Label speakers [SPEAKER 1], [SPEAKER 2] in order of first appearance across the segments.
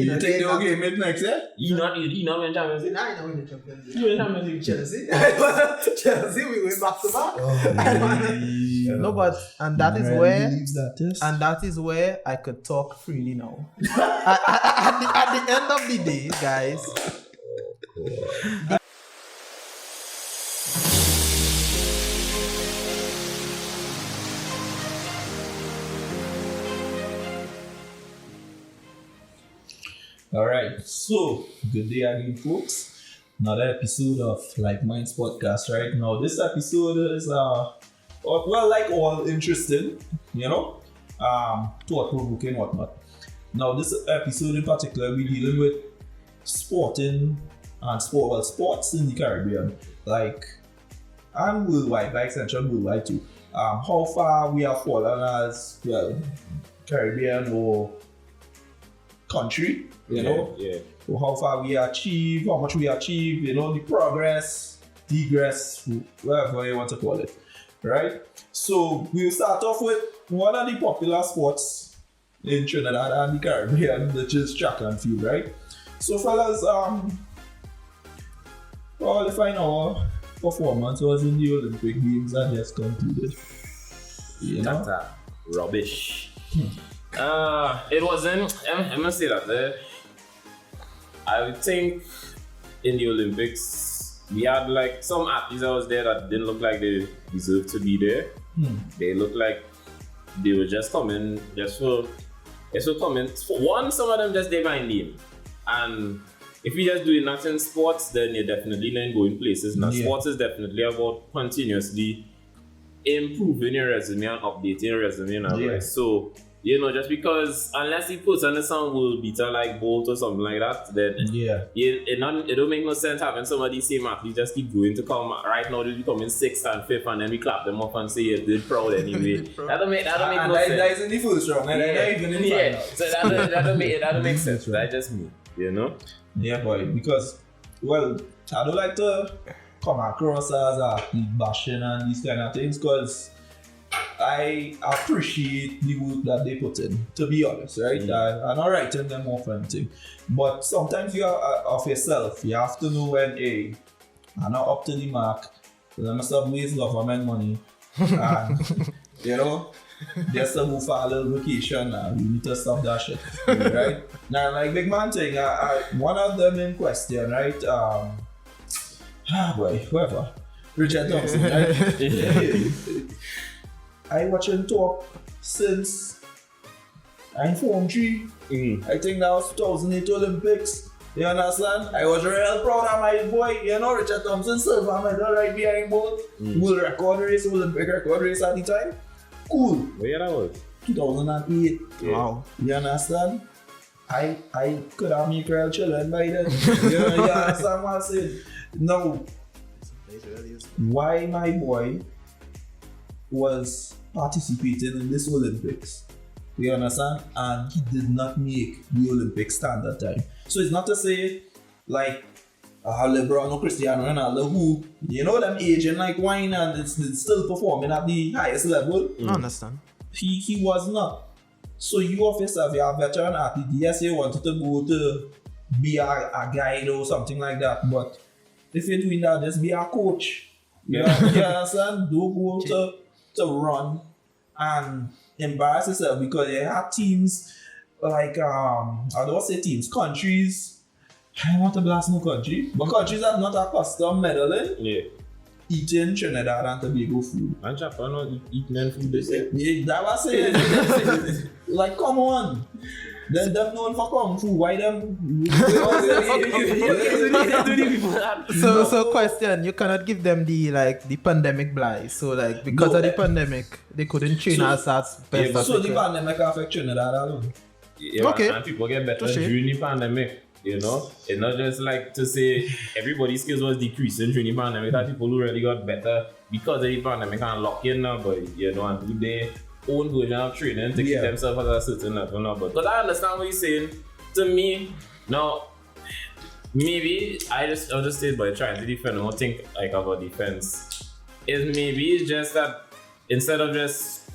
[SPEAKER 1] You think they'll game it next year?
[SPEAKER 2] He not win Champions League.
[SPEAKER 3] Nah, he not win the Champions League.
[SPEAKER 2] He win Champions League.
[SPEAKER 3] Chelsea, we win back to back. No, but and that is where I could talk freely now. At the end of the day, guys.
[SPEAKER 1] Alright, so good day again, folks. Another episode of Like Minds Podcast. Right now, this episode is like all interesting, thought-provoking, whatnot. Now, this episode in particular, we're dealing with sports in the Caribbean, and worldwide, by extension, worldwide too. How far we have fallen as Caribbean or country, or how far we achieve, how much we achieve, the progress, digress, whatever you want to call it, right? So we'll start off with one of the popular sports in Trinidad and the Caribbean, which is track and field, right? So fellas, qualifying our performance was in the Olympic Games that just concluded.
[SPEAKER 2] That's rubbish. It wasn't. I'm gonna say that. I think in the Olympics we had some athletes that was there that didn't look like they deserved to be there. They looked like they were just coming for one. Some of them just they by name, and if you just doing that in sports, then you're definitely not going places. Now, sports is definitely about continuously improving your resume and updating your resume. Right? So, just because unless he puts on the some world beater like Bolt or something like that, then it don't make no sense having somebody say, "Mark, just keep going to come." Right now, they'll be coming 6th and 5th, and then we clap them up and say, "You did proud anyway." that don't make no sense.
[SPEAKER 1] That is in the first round, and they're even in the final.
[SPEAKER 2] So that don't make sense. That's just me,
[SPEAKER 1] Yeah, boy, because, I don't like to come across as athlete bashing and these kind of things, because I appreciate the work that they put in, to be honest, right? I'm not writing them off anything, but sometimes you are of yourself, you have to know when, hey, I'm not up to the mark, because I must have wasted government money, and, just to go for a little vacation now, you need to stop that shit, right? Now, like big man thing, one of them in question, right? Whoever, Richard Thompson, right? I watch him talk since I'm Form 3. I think that was 2008 Olympics. You understand? I was real proud of my boy, Richard Thompson, silver medal right behind both. World record race, Olympic record race at the time. Cool.
[SPEAKER 2] What year that was?
[SPEAKER 1] 2008.
[SPEAKER 3] Wow.
[SPEAKER 1] You understand? I could have me real children by then. You understand what I'm saying? Now, why my boy was participating in this Olympics, you understand? And he did not make the Olympic standard time. So it's not to say LeBron or Cristiano Ronaldo, who, them aging like wine and it's still performing at the highest level.
[SPEAKER 3] I understand.
[SPEAKER 1] He was not. So you of yourself, you're a veteran athlete. Yes, you wanted to go to be a guide or something like that, but if you're doing that, just be a coach. You understand? Don't go to run and embarrass yourself, because you have teams I don't say teams, countries. I don't want to blast no country, but countries that not accustomed meddling, eating Trinidad and Tobago food.
[SPEAKER 2] And Japan not eating food, they say.
[SPEAKER 1] Yeah, that was it. Come on. Them known for kung fu. Why them?
[SPEAKER 3] So question, you cannot give them the pandemic blight. So because of the pandemic, they couldn't train us as best as
[SPEAKER 1] so the pandemic affect Trinidad alone.
[SPEAKER 3] Okay.
[SPEAKER 2] And people get better during the pandemic. It's not just to say everybody's skills was decreasing during the pandemic. That people who really got better because of the pandemic and lock in now, but and do their own version of training to keep themselves at a certain level now. But I understand what you're saying. To me, now maybe I'll just say by trying to defend. I don't think about defense. It's just that instead of just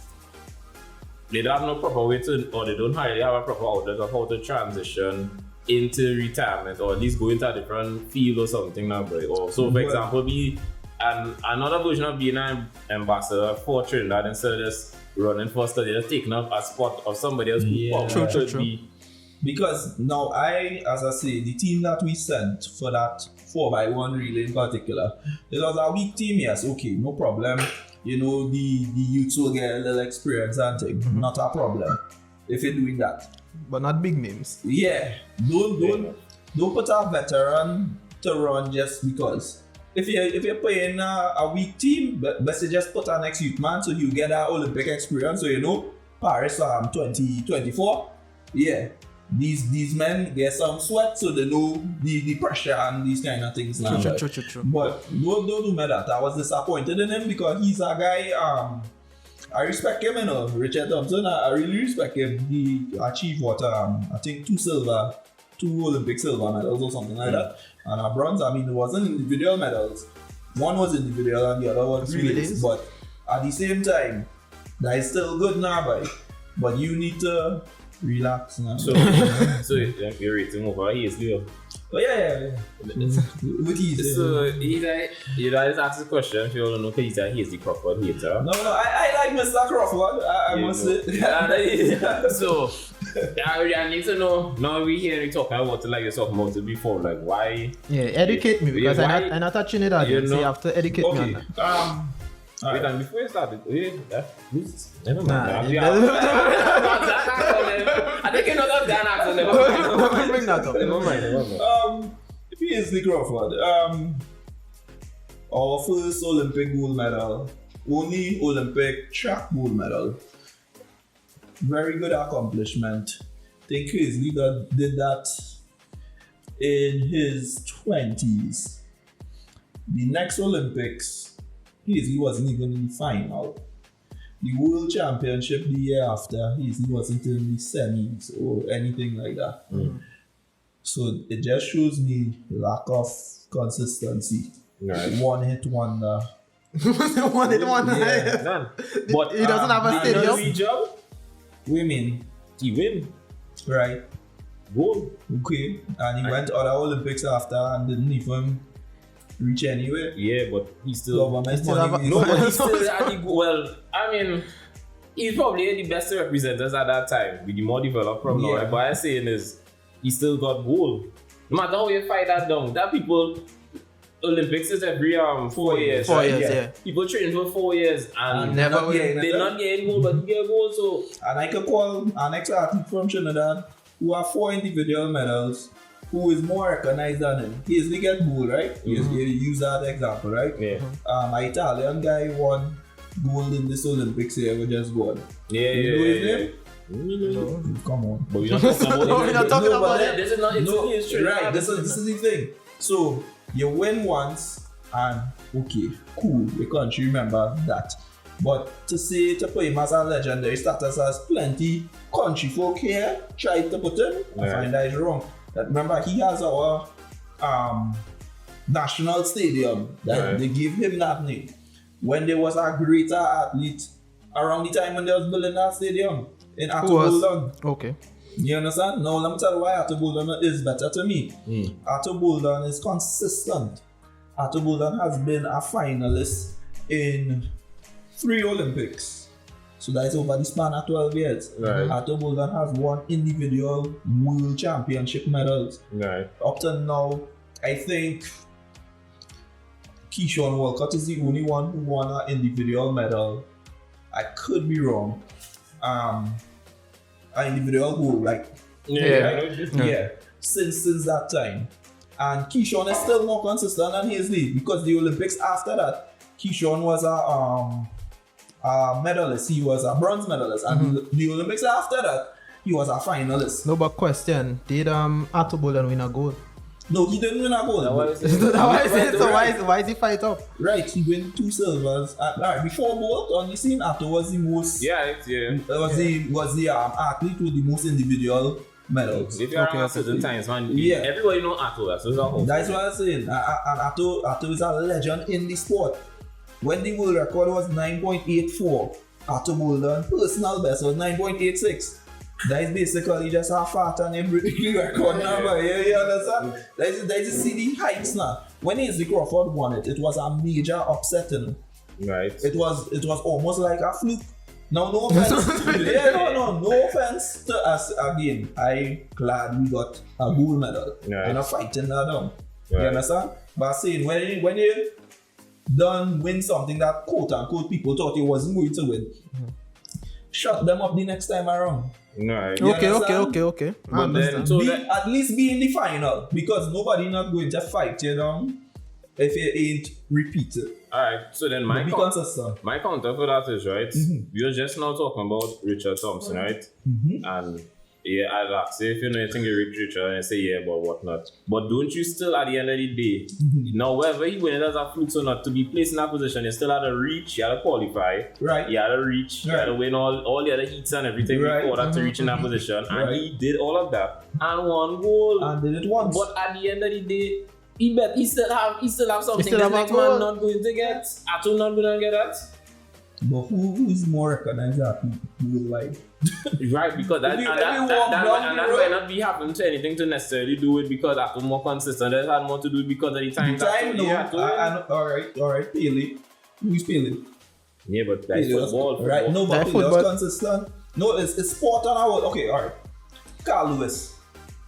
[SPEAKER 2] they don't have no proper way to, or they don't really have a proper outlet of how to transition into retirement or at least go into a different field or something now, bro. Or so, for example, be another version of being an ambassador for Trinidad instead of just running for study, just taking up a spot of somebody else who could be.
[SPEAKER 1] Because now as I say, the team that we sent for that 4x1 relay in particular, it was a weak team, yes, okay, no problem. You know, the youths will get a little experience and thing, not a problem if you're doing that.
[SPEAKER 3] But not big names.
[SPEAKER 1] Yeah, don't put a veteran to run just because. If you're playing a weak team, but just put an ex-youth man so you get that Olympic experience. So you know, Paris 2024, yeah. These men get some sweat, so they know the pressure and these kind of things now.
[SPEAKER 3] True.
[SPEAKER 1] But don't do me that. I was disappointed in him because he's a guy. I respect him, you know, Richard Thompson. I really respect him. He achieved I think 2 Olympic silver medals or something like that, and a bronze. I mean, it wasn't individual medals. One was individual and the other was relays. But at the same time, that is still good now, boy. But you need to relax now.
[SPEAKER 2] So you're rating over Hazley.
[SPEAKER 1] But yeah. What is
[SPEAKER 2] so you just ask the question if you don't know because he's a Hazley Crawford hater.
[SPEAKER 1] No, I like Mr. Crawford. I must say.
[SPEAKER 2] So I need to know. Now we hear you talking about it like you're talking about it before. Like why?
[SPEAKER 3] Yeah, educate me because I'm not touching it. So you have to educate me on that.
[SPEAKER 2] Wait, and before you started, never mind. I think you know that Dan accent.
[SPEAKER 3] Never bring that up.
[SPEAKER 2] Never mind.
[SPEAKER 1] Hazley Crawford. Our first Olympic gold medal, only Olympic track gold medal. Very good accomplishment. I think Hazley did that in his 20s. The next Olympics, Hazley wasn't even in the final. The World Championship the year after, Hazley wasn't in the semis or anything like that. So it just shows me lack of consistency.
[SPEAKER 2] Right.
[SPEAKER 1] One hit wonder.
[SPEAKER 3] One hit wonder.
[SPEAKER 2] Yeah. But
[SPEAKER 3] he doesn't have a stadium.
[SPEAKER 2] Job?
[SPEAKER 1] Women.
[SPEAKER 2] He win.
[SPEAKER 1] Right.
[SPEAKER 2] Gold.
[SPEAKER 1] Okay. And he went to other Olympics after and didn't even reach anywhere.
[SPEAKER 2] Yeah, but he's still.
[SPEAKER 1] But he's
[SPEAKER 2] still well, I mean, he's probably the best representatives at that time with the more developed from now. But what I'm saying is, he still got gold. No matter how you fight that down, that people. Olympics is every 4 years.
[SPEAKER 3] 4 years, yeah.
[SPEAKER 2] People train for 4 years and
[SPEAKER 1] never
[SPEAKER 2] they're not getting gold, but they get gold. So
[SPEAKER 1] and I could call an ex-athlete from Trinidad who have 4 individual medals, who is more recognized than him. Hazley get gold, right? You use that example, right?
[SPEAKER 2] Yeah.
[SPEAKER 1] An Italian guy won gold in this Olympics here, we just won.
[SPEAKER 2] Yeah.
[SPEAKER 1] No. Come on.
[SPEAKER 2] But we're not talking about
[SPEAKER 3] No, we're not talking about it.
[SPEAKER 2] This is not history.
[SPEAKER 1] Right, this is the thing. So you win once and okay, cool, the country remember that. But to put him as a legendary status as plenty country folk here tried to put him, I find that is wrong. Remember, he has our national stadium that they give him that name. When there was a greater athlete around the time when they was building that stadium in Atto.
[SPEAKER 3] Okay.
[SPEAKER 1] You understand? Now let me tell you why Atto Boldon is better to me. Atto Boldon is consistent. Atto Boldon has been a finalist in 3 Olympics. So that is over the span of 12 years.
[SPEAKER 2] Right.
[SPEAKER 1] Atto Boldon has won individual world championship medals.
[SPEAKER 2] Right.
[SPEAKER 1] Up to now, I think Keyshawn Walcott is the only one who won an individual medal. I could be wrong. An individual gold, like since that time. And Keyshawn is still more consistent than Hazley because the Olympics after that, Keyshawn was a medalist. He was a bronze medalist, and the Olympics after that, he was a finalist.
[SPEAKER 3] No, but question: did Atto Boldon win a gold?
[SPEAKER 1] No, he didn't win a gold.
[SPEAKER 3] Why is he fight up?
[SPEAKER 1] Right, he won 2 silvers. Before Bolt, on the scene, Atto was the most. Was the athlete with the most individual medals.
[SPEAKER 2] If you're around certain times, man, everybody know Atto. That's
[SPEAKER 1] what I'm saying. And Atto is a legend in the sport. When the world record was 9.84, Atto Boldon personal best was 9.86. That is basically just a fat and a breaking record number. You understand? That is see the heights now. When Izzy Crawford won it, it was a major upset.
[SPEAKER 2] Right.
[SPEAKER 1] It was almost like a fluke. Now, no offense. No offense to us again. I glad we got a gold medal.
[SPEAKER 2] Right.
[SPEAKER 1] And a fighting that down.
[SPEAKER 2] Right.
[SPEAKER 1] You understand? But saying when you done win something that quote unquote people thought you wasn't going to win, shut them up the next time around.
[SPEAKER 2] Right.
[SPEAKER 3] Okay.
[SPEAKER 2] But then, so
[SPEAKER 1] At least be in the final, because nobody not going to fight you down if it ain't repeated.
[SPEAKER 2] Alright, so then my counter for that is, right, we were just now talking about Richard Thompson, right? And yeah, I'd ask if you know anything you reach Richard and say yeah, but whatnot. But don't you still at the end of the day, now whether you win it as a fluke or not, to be placed in that position, you still had to reach, you had to qualify,
[SPEAKER 1] right?
[SPEAKER 2] You had to reach, you had to win all the other heats and everything before that to reach in that position. And he did all of that and won goal.
[SPEAKER 1] And did it once.
[SPEAKER 2] But at the end of the day, he still have something
[SPEAKER 3] still
[SPEAKER 2] the
[SPEAKER 3] have
[SPEAKER 2] next
[SPEAKER 3] a goal.
[SPEAKER 2] man not going to get. Atu not going to get that.
[SPEAKER 1] But who is more recognized that who will like?
[SPEAKER 2] Right, because that might not be happening to anything to necessarily do it because Atu more consistent. That had more to do because of the time.
[SPEAKER 1] Alright, Pele. Who's Pele?
[SPEAKER 2] Yeah, but that's football.
[SPEAKER 1] Right, no, but Pele was consistent. No, it's sport on our. Okay, alright. Carl Lewis.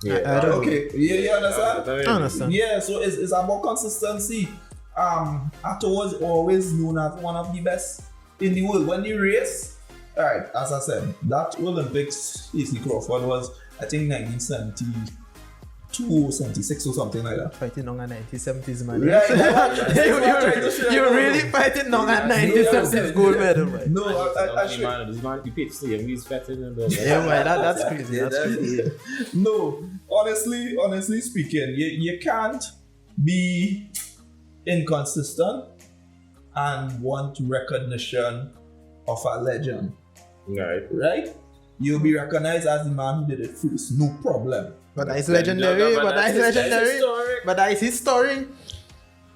[SPEAKER 2] Yeah.
[SPEAKER 1] Okay. Yeah, you understand?
[SPEAKER 3] I understand.
[SPEAKER 1] Yeah, so it's about consistency. Ato was always known as one of the best in the world. When you race, alright, as I said, that Olympics, Izzy Crawford was, I think, 1972, 76 or something like that.
[SPEAKER 3] Fighting on a 1970s, man.
[SPEAKER 1] Right.
[SPEAKER 3] You're really fighting on a 1970s gold medal, man.
[SPEAKER 1] No, I
[SPEAKER 2] This man, he pitched him. He's better than that.
[SPEAKER 3] Yeah, man, that's crazy. That's crazy.
[SPEAKER 1] No, honestly speaking, you can't be inconsistent and want recognition of a legend. Right? You'll be recognized as the man who did it first. No problem.
[SPEAKER 3] But that is legendary. But that is his story.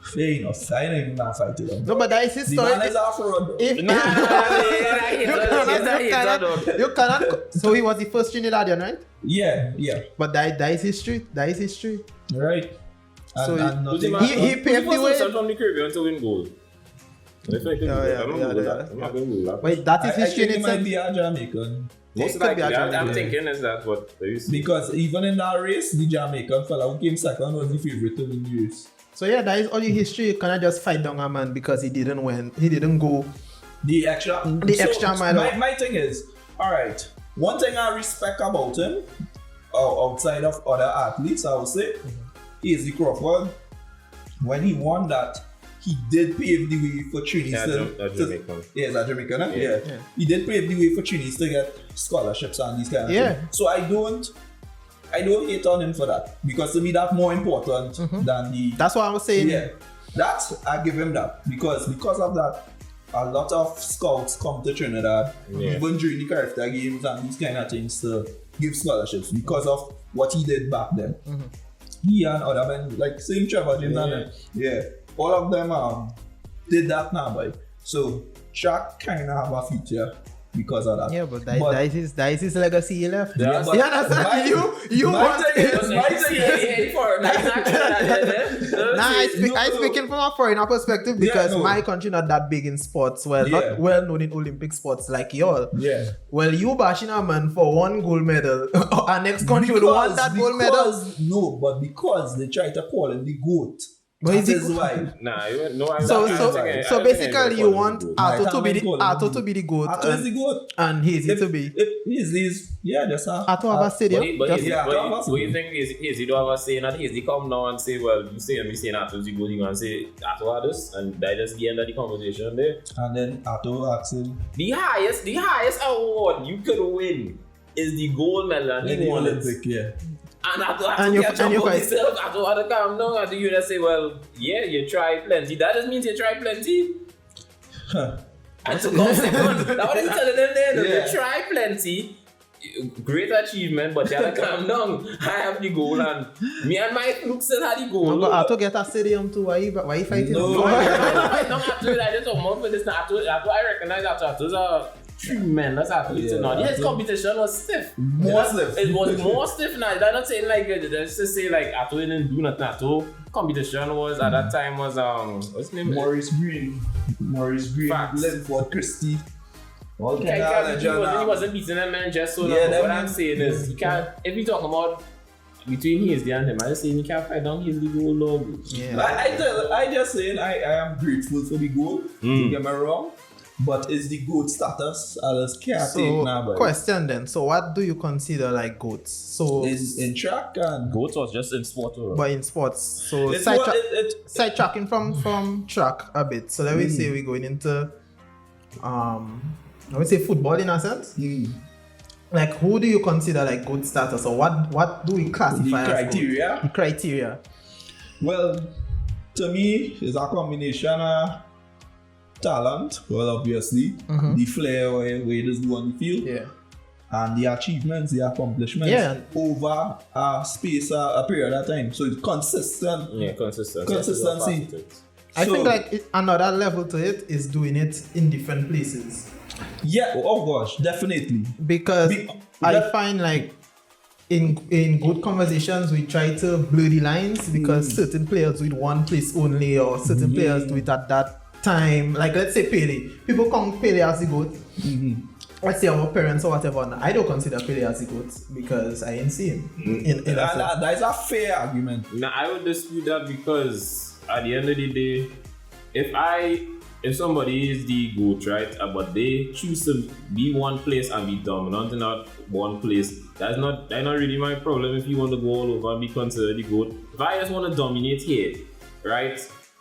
[SPEAKER 1] Fair enough. I don't even know if I do that.
[SPEAKER 3] No, but that is his
[SPEAKER 1] The
[SPEAKER 3] story.
[SPEAKER 1] man is afro.
[SPEAKER 3] You cannot. So he was the first Trinidadian, right?
[SPEAKER 1] Yeah.
[SPEAKER 3] But that is history. That is history.
[SPEAKER 1] Right.
[SPEAKER 3] So
[SPEAKER 1] nothing.
[SPEAKER 3] he paved the way.
[SPEAKER 2] From the Caribbean to win gold. But
[SPEAKER 3] that is history in
[SPEAKER 1] He might
[SPEAKER 3] itself.
[SPEAKER 1] be a Jamaican.
[SPEAKER 2] Most likely, I'm thinking is that what they used to.
[SPEAKER 1] Because even in that race, the Jamaican fella who came second was the favorite to win the race.
[SPEAKER 3] So yeah, that is all your history. You cannot just fight down a man because he didn't win. He didn't go
[SPEAKER 1] the extra mile. My thing is, alright, one thing I respect about him, outside of other athletes, I would say, Izzy Crawford, when he won that, he did pave the way for Trinidad. He's a Jamaican. Yeah. He did pave the way for Trinidad to get scholarships and these kind of things. So I don't hate on him for that, because to me that's more important than the.
[SPEAKER 3] That's what I was saying.
[SPEAKER 1] Yeah, I give him that because of that, a lot of scouts come to Trinidad even during the character games and these kind of things to give scholarships because of what he did back then. He and other men like same Trevor James all of them did that now, boy. So Shaq kind of have a future because of that.
[SPEAKER 3] Yeah, but that is his legacy he left.
[SPEAKER 1] Yeah, but
[SPEAKER 3] you understand? You want I'm speaking from a foreigner perspective because my country not that big in sports. Not well known in Olympic sports like y'all.
[SPEAKER 1] Yeah.
[SPEAKER 3] Well, you bashing a man for one gold medal, our next country would want that gold medal.
[SPEAKER 1] No, but because they try to call him the GOAT.
[SPEAKER 3] But
[SPEAKER 1] that is why.
[SPEAKER 3] So basically, you want Ato to be the GOAT.
[SPEAKER 1] Ato is the GOAT.
[SPEAKER 3] And Hazy to be.
[SPEAKER 1] That's how.
[SPEAKER 3] Ato have a stadium.
[SPEAKER 2] But you think Hazy do have a say that Hazy come now and say, well, you say Ato's the GOAT, you can say Ato had this, and that just the end of the conversation there.
[SPEAKER 1] And then Ato asks him.
[SPEAKER 2] The highest award you could win is the gold medal, and he won it. And I had to calm down. And you just say, well, yeah, you try plenty. That just means you try plenty. And to come second. That's what I'm telling them there. You try plenty. Great achievement, but you have to calm down. I have the goal, and me and my look still had the goal.
[SPEAKER 3] No, but Ato get a stadium too. Why you fighting?
[SPEAKER 2] No, I just want more for this. I recognize Ato's a tremendous athletes and all. His competition was stiff.
[SPEAKER 1] More stiff.
[SPEAKER 2] It was more stiff now. I'm not saying like let's just say like Atto didn't do nothing at all. Competition was at that time was what's his name?
[SPEAKER 1] Maurice Green, Linford Christie. All
[SPEAKER 2] He wasn't beating them man just so long. What I'm saying is you can't if we talk about between Hazley and him, I just saying you can't fight down Hazley goal long.
[SPEAKER 3] Yeah.
[SPEAKER 1] I just saying I am grateful for the goal. Don't get me wrong. But is the GOAT status as can't take now? But
[SPEAKER 3] question then. So what do you consider like GOATs? So
[SPEAKER 1] is in track and
[SPEAKER 2] GOAT was just in sport.
[SPEAKER 3] But in sports. So
[SPEAKER 1] it's
[SPEAKER 3] sidetracking from track a bit. So let me say we're going into let me say football in a sense. Like who do you consider like GOAT status, or what do we classify
[SPEAKER 1] the criteria?
[SPEAKER 3] As the criteria.
[SPEAKER 1] Well, to me, it's a combination of talent, well, obviously, the flair where it is do on the field, and the achievements, the accomplishments over a space, a period of time. So it's consistent.
[SPEAKER 2] Yeah,
[SPEAKER 1] consistency.
[SPEAKER 3] I think like another level to it is doing it in different places.
[SPEAKER 1] Yeah, oh gosh, definitely.
[SPEAKER 3] Because I find like in good conversations we try to blur the lines because certain players do it one place only, or certain players do it at that time. Like let's say Pele. People count Pele as the GOAT. Let's say our parents or whatever. Now, I don't consider Pele as the GOAT because I ain't see him.
[SPEAKER 1] That is a fair argument.
[SPEAKER 2] Now I would dispute that because at the end of the day, if somebody is the GOAT, right, but they choose to be one place and be dominant in that one place, that's not really my problem. If you want to go all over and be considered the GOAT, if I just want to dominate here, right,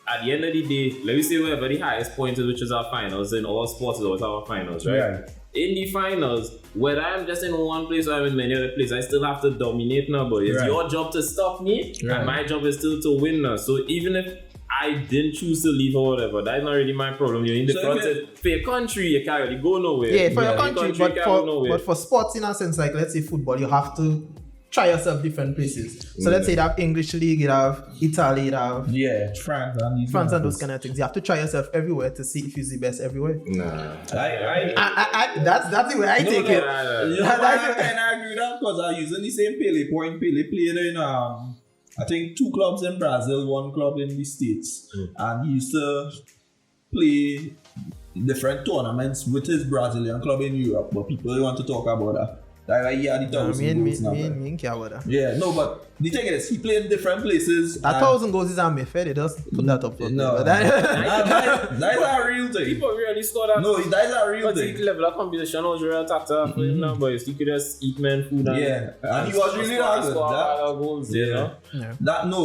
[SPEAKER 2] at the end of the day, let me say wherever the highest point is, which is our finals, in all sports is always our finals, right? In the finals, whether I'm just in one place or I'm in many other places, I still have to dominate now, but it's your job to stop me, and my job is still to win now. So even if I didn't choose to leave or whatever, that's not really my problem. You're in the front for your country, you can't really go nowhere.
[SPEAKER 3] Yeah, for your country, but for sports in a sense, like let's say football, you have to try yourself different places. So let's say you have English league, you have Italy, you have
[SPEAKER 1] France
[SPEAKER 3] and those kind of things. You have to try yourself everywhere to see if you're the best everywhere.
[SPEAKER 2] Nah,
[SPEAKER 3] that's the way I take it.
[SPEAKER 1] I can argue that because I'm using the same Pele point. Pele played in I think 2 clubs in Brazil, 1 club in the States, and he used to play different tournaments with his Brazilian club in Europe. But people want to talk about that. That's why he had the 1,000 goals now.
[SPEAKER 3] Me care about that.
[SPEAKER 1] Yeah, no, but the thing is, he played in different places.
[SPEAKER 3] 1,000 goals is unfair. They just put that up.
[SPEAKER 1] No, that's a real thing.
[SPEAKER 2] People really score that.
[SPEAKER 1] No, that's a real thing.
[SPEAKER 2] The level of competition was real tough for him now, but you could just eat man food. And
[SPEAKER 1] he was really good.
[SPEAKER 2] Goals, you know?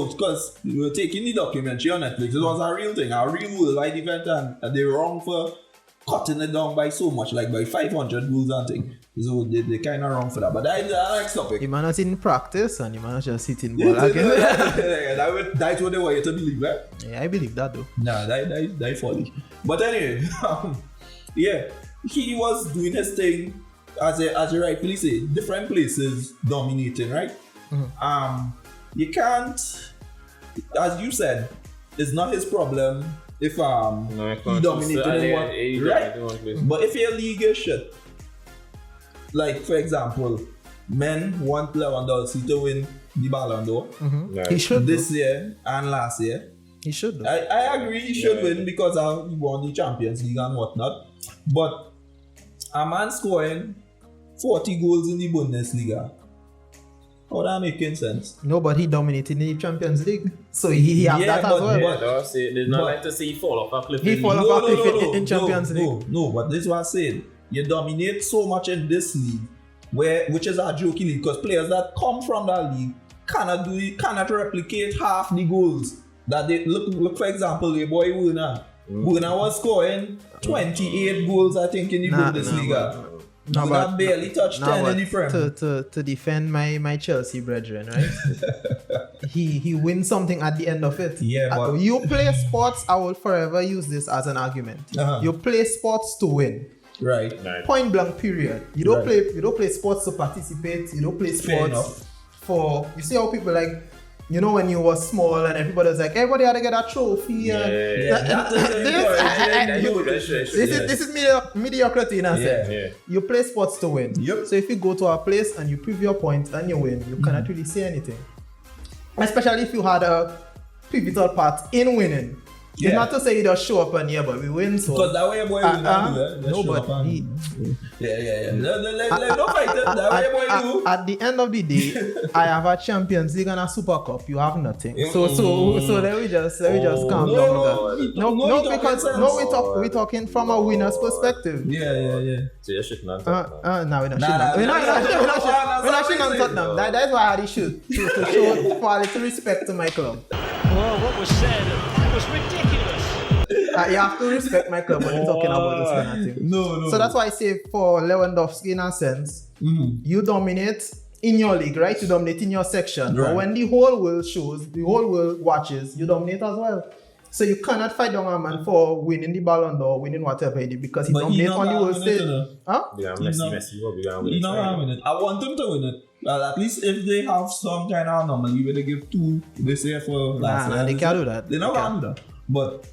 [SPEAKER 1] Because we were taking the documentary on Netflix. It was a real thing, a real worldwide event, and they were wrong for cutting it down by so much, like by 500 goals and things. So they kind of wrong for that. But that's the next topic.
[SPEAKER 3] You might not in practice and you might not just sit in ball.
[SPEAKER 1] That's what they want you to believe, right?
[SPEAKER 3] Yeah, I believe that though.
[SPEAKER 1] Nah, that's folly. But anyway, he was doing his thing, as you rightfully say, different places dominating, right? You can't, as you said, it's not his problem if he dominated in one, right? But if your league is shit, like for example, men want Lewandowski to win the Ballon d'Or.
[SPEAKER 3] He should
[SPEAKER 1] this year and last year.
[SPEAKER 3] He should.
[SPEAKER 1] I agree he should win because he won the Champions League and whatnot. But a man scoring 40 goals in the Bundesliga, how that making sense?
[SPEAKER 3] No, but he dominated in the Champions League, so he have that as well.
[SPEAKER 2] There's not like to say he fall off a cliff.
[SPEAKER 3] He fall off a cliff in Champions League.
[SPEAKER 1] No, but this is what I said. You dominate so much in this league, which is a jokey league, because players that come from that league cannot replicate half the goals that they look. For example, the boy Werner. Werner was scoring 28 goals, I think, in the Bundesliga. No, but barely touched 10 in the Prem.
[SPEAKER 3] To defend my Chelsea brethren, right? he wins something at the end of it.
[SPEAKER 1] Yeah, but
[SPEAKER 3] you play sports. I will forever use this as an argument. You play sports to win.
[SPEAKER 1] Right.
[SPEAKER 3] Point blank. Period. You don't play sports to participate. You don't play sports for. You see how people like you know, when you were small and everybody was like, everybody had to get a trophy. This is mediocrity in a sense.
[SPEAKER 2] Yeah.
[SPEAKER 3] You play sports to win.
[SPEAKER 1] Yep.
[SPEAKER 3] So if you go to a place and you prove your point and you win, you cannot really say anything. Especially if you had a pivotal part in winning. It's not to say you just show up and but we win. So
[SPEAKER 1] because that way your boy will not do that.
[SPEAKER 3] no, but
[SPEAKER 1] Don't fight it. That way your boy do.
[SPEAKER 3] at the end of the day, I have a Champions League and a Super Cup. You have nothing. So let me just calm down. Because we're talking from a winner's perspective.
[SPEAKER 1] Yeah.
[SPEAKER 2] So you should not.
[SPEAKER 3] No, we're not shooting on Tottenham. That's why I had to shoot to show quality respect to my club.
[SPEAKER 4] Well, what was said was ridiculous.
[SPEAKER 3] You have to respect my club when you're talking about this kind of thing.
[SPEAKER 1] No.
[SPEAKER 3] So that's why I say for Lewandowski, in a sense, you dominate in your league, right? You dominate in your section.
[SPEAKER 1] Right.
[SPEAKER 3] But when the whole world shows, the whole world watches, you dominate as well. So you cannot fight down a man for winning the Ballon d'Or, winning whatever he did, because he dominates on the world stage. Huh?
[SPEAKER 2] Yeah, Messi will be going
[SPEAKER 1] He's not gonna win it. I want him to win it. Well, at least if they have some kind of anomaly where they give 2 this year for last year.
[SPEAKER 3] They can't do that.
[SPEAKER 1] They're not gonna do that. But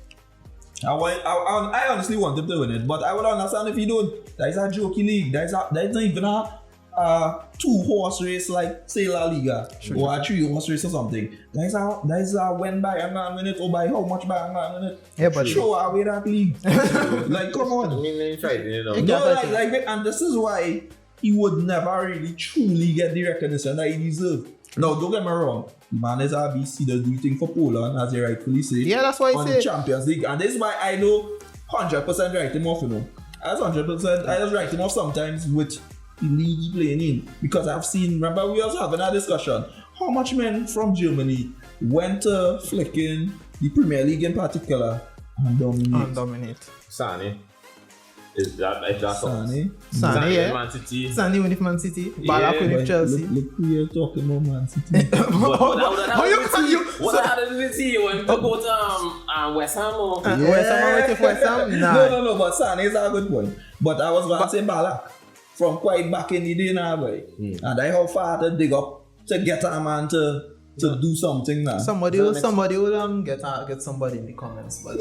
[SPEAKER 1] I honestly want him to win it. But I would understand if he don't. That is a jokey league. That is not even a 2-horse race like say La Liga or a 3-horse race or something. That is a when by I'm gonna win it or by how much by I'm gonna win it.
[SPEAKER 3] Yeah, but
[SPEAKER 1] show away that league. Like come on.
[SPEAKER 2] I mean, they tried, you know.
[SPEAKER 1] And this is why he would never really truly get the recognition that he deserves. Now, don't get me wrong. The man is RBC, does do thing for Poland, as you rightfully say.
[SPEAKER 3] Yeah, that's why I say
[SPEAKER 1] the Champions League. And this is why I know 100% write him off, you know. As 100%, I just write him off sometimes with the league he playing in. Because I've seen, remember we also having a discussion, how much men from Germany went to flicking the Premier League in particular and dominate.
[SPEAKER 2] Sane. Is that
[SPEAKER 1] Sane,
[SPEAKER 3] yeah.
[SPEAKER 2] Man City.
[SPEAKER 3] Sane with Man City. Balak with Chelsea.
[SPEAKER 1] Look who you're talking about, Man City.
[SPEAKER 2] What happened with you when you go to West Ham?
[SPEAKER 3] West Ham? Nah.
[SPEAKER 1] No, but Sane is a good point. But I was going to say Balak from quite back in the day now, boy. And I how far to dig up to get a man to do something now.
[SPEAKER 3] Somebody will get somebody in the comments. But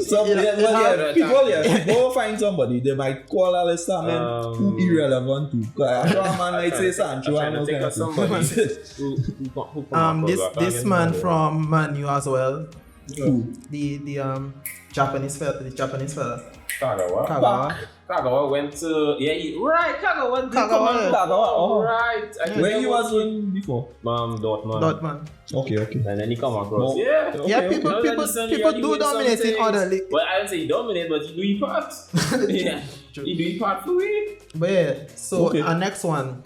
[SPEAKER 1] people go find somebody. They might call Alistair man too irrelevant too. I'm sure a man might say Sancho.
[SPEAKER 2] I'm trying to think of somebody
[SPEAKER 3] this man from Man U as well.
[SPEAKER 1] Who?
[SPEAKER 3] The Japanese fella.
[SPEAKER 2] Kagawa went to Kagawa.
[SPEAKER 1] Oh.
[SPEAKER 2] Right.
[SPEAKER 1] Where you was in before?
[SPEAKER 3] Dortmund.
[SPEAKER 1] Okay.
[SPEAKER 2] And then he come across.
[SPEAKER 3] People do dominate in other leagues.
[SPEAKER 2] Well, I didn't say he dominate, but he do his part. Yeah. He do his part for it.
[SPEAKER 3] But yeah, so our next one.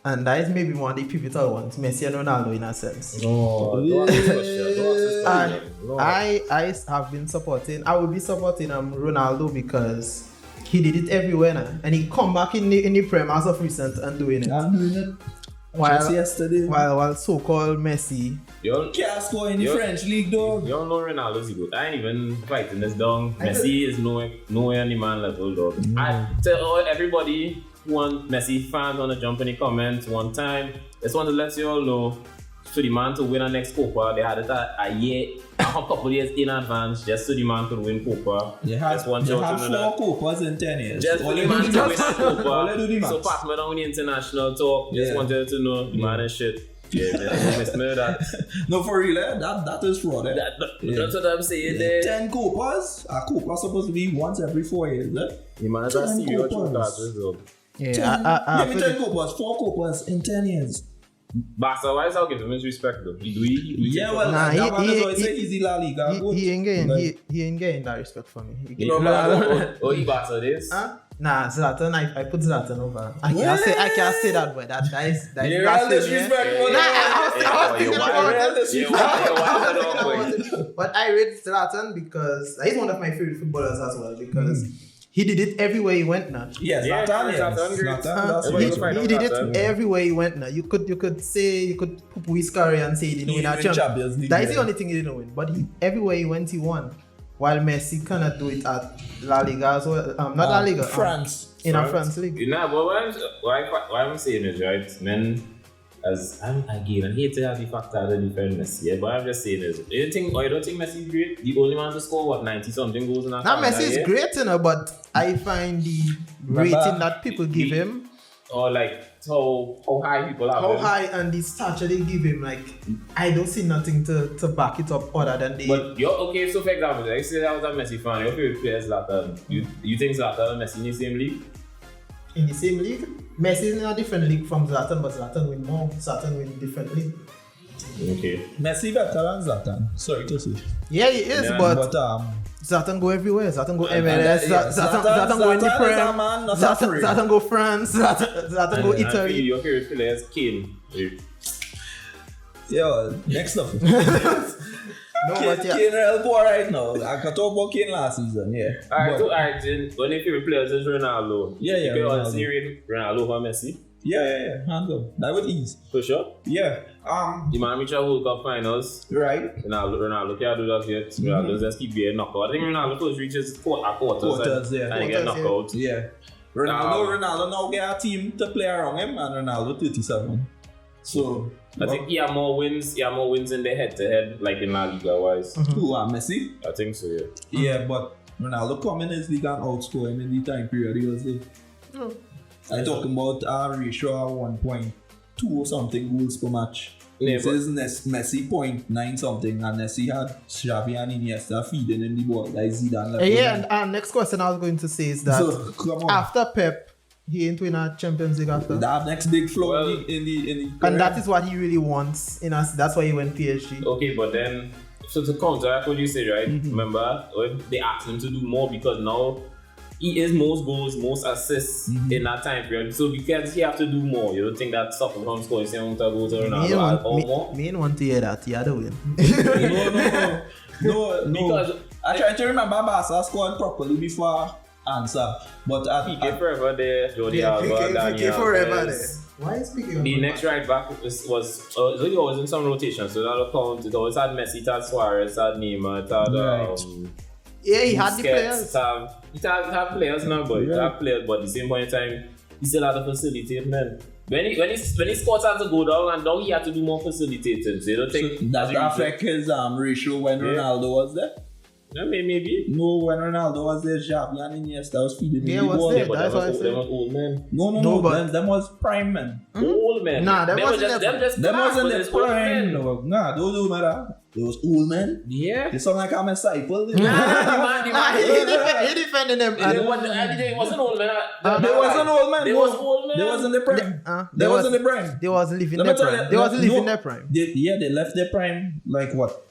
[SPEAKER 3] And that is maybe one of the pivotal ones, Messi and Ronaldo in a sense. I have been supporting, I will be supporting Ronaldo because he did it everywhere now. And he come back in the Prem as of recent and doing it.
[SPEAKER 1] I'm doing it. Yesterday.
[SPEAKER 3] While so-called Messi.
[SPEAKER 1] You can't score in the French league, dog.
[SPEAKER 2] You don't know Ronaldo's good. I ain't even fighting this down. Messi is nowhere on the man level, dog. I tell everybody who want Messi fans want to jump in the comments one time. Just want to let you all know, for the man to win our next Copa, they had it a couple years in advance, just so the man could win Copa.
[SPEAKER 1] They had 4 Copas in 10 years.
[SPEAKER 2] Just for the man to win a Copa. So pass me down the international talk. Just wanted to know the man and shit. Yeah, that.
[SPEAKER 1] No, for real, that is fraud.
[SPEAKER 2] That's what I'm saying there.
[SPEAKER 1] 10 Copas? A Copa supposed to be once every 4 years, eh?
[SPEAKER 2] The man is a serious Copas.
[SPEAKER 3] Yeah,
[SPEAKER 1] give me 10 Copas, 4 Copas in 10 years.
[SPEAKER 2] Barca, why is that giving him his respect though? He
[SPEAKER 3] ain't getting that respect from me.
[SPEAKER 2] He Barca this?
[SPEAKER 3] Nah, Zlatan, I put Zlatan over. I can't say that, boy. That is But I rate Zlatan because he's one of my favorite footballers as well because he did it everywhere he went now.
[SPEAKER 1] Yes, Zlatan.
[SPEAKER 3] He did it everywhere he went now. You could poo his career and say he didn't win a Champions League. That is the only thing he didn't win. But everywhere he went, he won. While Messi cannot do it at La Liga as well. Not La Liga.
[SPEAKER 1] France.
[SPEAKER 3] In a France league.
[SPEAKER 2] Nah, but why I'm saying is right, man. As I hate to have the factor to defend Messi, yeah, but I'm just saying this. You don't think Messi is great? The only man to score 90 something goals in that.
[SPEAKER 3] Now Messi is great, but I find the rating that people give him,
[SPEAKER 2] or like how high people have
[SPEAKER 3] how
[SPEAKER 2] him.
[SPEAKER 3] high and the stature they give him, like I don't see nothing to back it up other than the.
[SPEAKER 2] But you're okay. So for example, like say I was a Messi fan, your favorite player is Zlatan. You think Zlatan and Messi in the same league?
[SPEAKER 3] In the same league, Messi is in a different league from Zlatan, but Zlatan win more. Zlatan win different league.
[SPEAKER 2] Okay.
[SPEAKER 1] Messi better than Zlatan. Sorry to say.
[SPEAKER 3] Yeah, he is,
[SPEAKER 2] Yeah,
[SPEAKER 3] but Zlatan go everywhere. Zlatan go MLS. Zlatan go in the Prem. Zlatan go France. Zlatan go Italy.
[SPEAKER 2] Your favorite player is Kane.
[SPEAKER 1] Yeah, next up.
[SPEAKER 3] No, but yeah.
[SPEAKER 1] Kane real poor right now. I can talk about Kane last season, yeah.
[SPEAKER 2] Alright, then one of your favorite players is Ronaldo.
[SPEAKER 1] Yeah,
[SPEAKER 2] You can
[SPEAKER 1] Ronaldo.
[SPEAKER 2] honestly rate Ronaldo over Messi.
[SPEAKER 1] Yeah. Hands up. That would ease.
[SPEAKER 2] For sure.
[SPEAKER 1] Yeah.
[SPEAKER 2] The man reach a World Cup finals.
[SPEAKER 1] Right.
[SPEAKER 2] Ronaldo can't do that yet. Ronaldo just keep getting knocked out. I think Ronaldo first reaches quarters
[SPEAKER 1] yeah.
[SPEAKER 2] and he get knocked out.
[SPEAKER 1] Yeah. Ronaldo now get a team to play around him, and Ronaldo 37. So
[SPEAKER 2] I think he have more wins. He have more wins in the head-to-head, like in La Liga wise.
[SPEAKER 1] who are Messi?
[SPEAKER 2] I think so. Yeah.
[SPEAKER 1] Yeah, but Ronaldo come in his league and outscore him in the time period he was there. I'm talking about a ratio of 1.2 or something goals per match.
[SPEAKER 2] Yeah,
[SPEAKER 1] This is Messi 0.9 something, and Messi had Xavi and Iniesta feeding him the ball like Zidane left.
[SPEAKER 3] Yeah, and next question I was going to say is that
[SPEAKER 1] So, come on.
[SPEAKER 3] after Pep, he ain't win a Champions League after.
[SPEAKER 1] That next big flow
[SPEAKER 2] Well,
[SPEAKER 1] in the
[SPEAKER 3] And that is what he really wants in us. That's why he went PSG.
[SPEAKER 2] Okay, but then so to counteract what you say, right? Remember when they asked him to do more because now he is most goals, most assists in that time period. So because he have to do more, you don't think that something from scoring the same amount of goals or Ronaldo or more?
[SPEAKER 3] Me ain't want to hear that. He had to win.
[SPEAKER 1] No.
[SPEAKER 2] Because
[SPEAKER 1] I try to remember Barca scored properly before answer, but
[SPEAKER 2] PK forever there, Jordi Alba, Daniel
[SPEAKER 3] forever
[SPEAKER 2] Alves.
[SPEAKER 3] Why is speaking?
[SPEAKER 2] The next right back was he was in some rotation, so that account it always had Messi, it had Suarez, it had Neymar, it had
[SPEAKER 3] Yeah, he had the
[SPEAKER 2] Busquets,
[SPEAKER 3] players.
[SPEAKER 2] It had players now, but it had players, but at the same point in time, he still had to facilitate, man. When he scored had to go down and now he had to do more facilitating. So you don't think
[SPEAKER 1] so does that affect his ratio when Ronaldo was there?
[SPEAKER 2] Yeah, maybe.
[SPEAKER 1] No, when Ronaldo was there, Xavi and Iniesta was feeding him
[SPEAKER 3] Yeah,
[SPEAKER 1] the
[SPEAKER 3] was
[SPEAKER 1] ball.
[SPEAKER 3] there.
[SPEAKER 2] But
[SPEAKER 3] That's
[SPEAKER 2] them
[SPEAKER 3] what I
[SPEAKER 2] was,
[SPEAKER 3] said.
[SPEAKER 2] them was old men.
[SPEAKER 1] No,
[SPEAKER 3] but-
[SPEAKER 1] them was prime men.
[SPEAKER 2] Old men.
[SPEAKER 3] Nah, them
[SPEAKER 2] Them
[SPEAKER 3] wasn't
[SPEAKER 2] just
[SPEAKER 3] their-
[SPEAKER 2] them just
[SPEAKER 1] Them
[SPEAKER 2] class,
[SPEAKER 1] wasn't
[SPEAKER 2] but
[SPEAKER 1] the
[SPEAKER 2] it's old
[SPEAKER 1] prime.
[SPEAKER 2] men.
[SPEAKER 1] No, nah, those do matter. Those old men.
[SPEAKER 2] Yeah.
[SPEAKER 1] They sound like I'm a disciple.
[SPEAKER 2] The man,
[SPEAKER 3] He defending them.
[SPEAKER 2] It wasn't old men.
[SPEAKER 1] They wasn't old men.
[SPEAKER 2] They
[SPEAKER 1] no.
[SPEAKER 2] was old men.
[SPEAKER 1] They wasn't the prime.
[SPEAKER 3] They
[SPEAKER 1] They wasn't the prime.
[SPEAKER 3] They wasn't living
[SPEAKER 1] Let
[SPEAKER 3] their
[SPEAKER 1] me tell
[SPEAKER 3] prime.
[SPEAKER 1] you,
[SPEAKER 3] They wasn't living
[SPEAKER 1] no.
[SPEAKER 3] their prime.
[SPEAKER 1] They left their prime like what?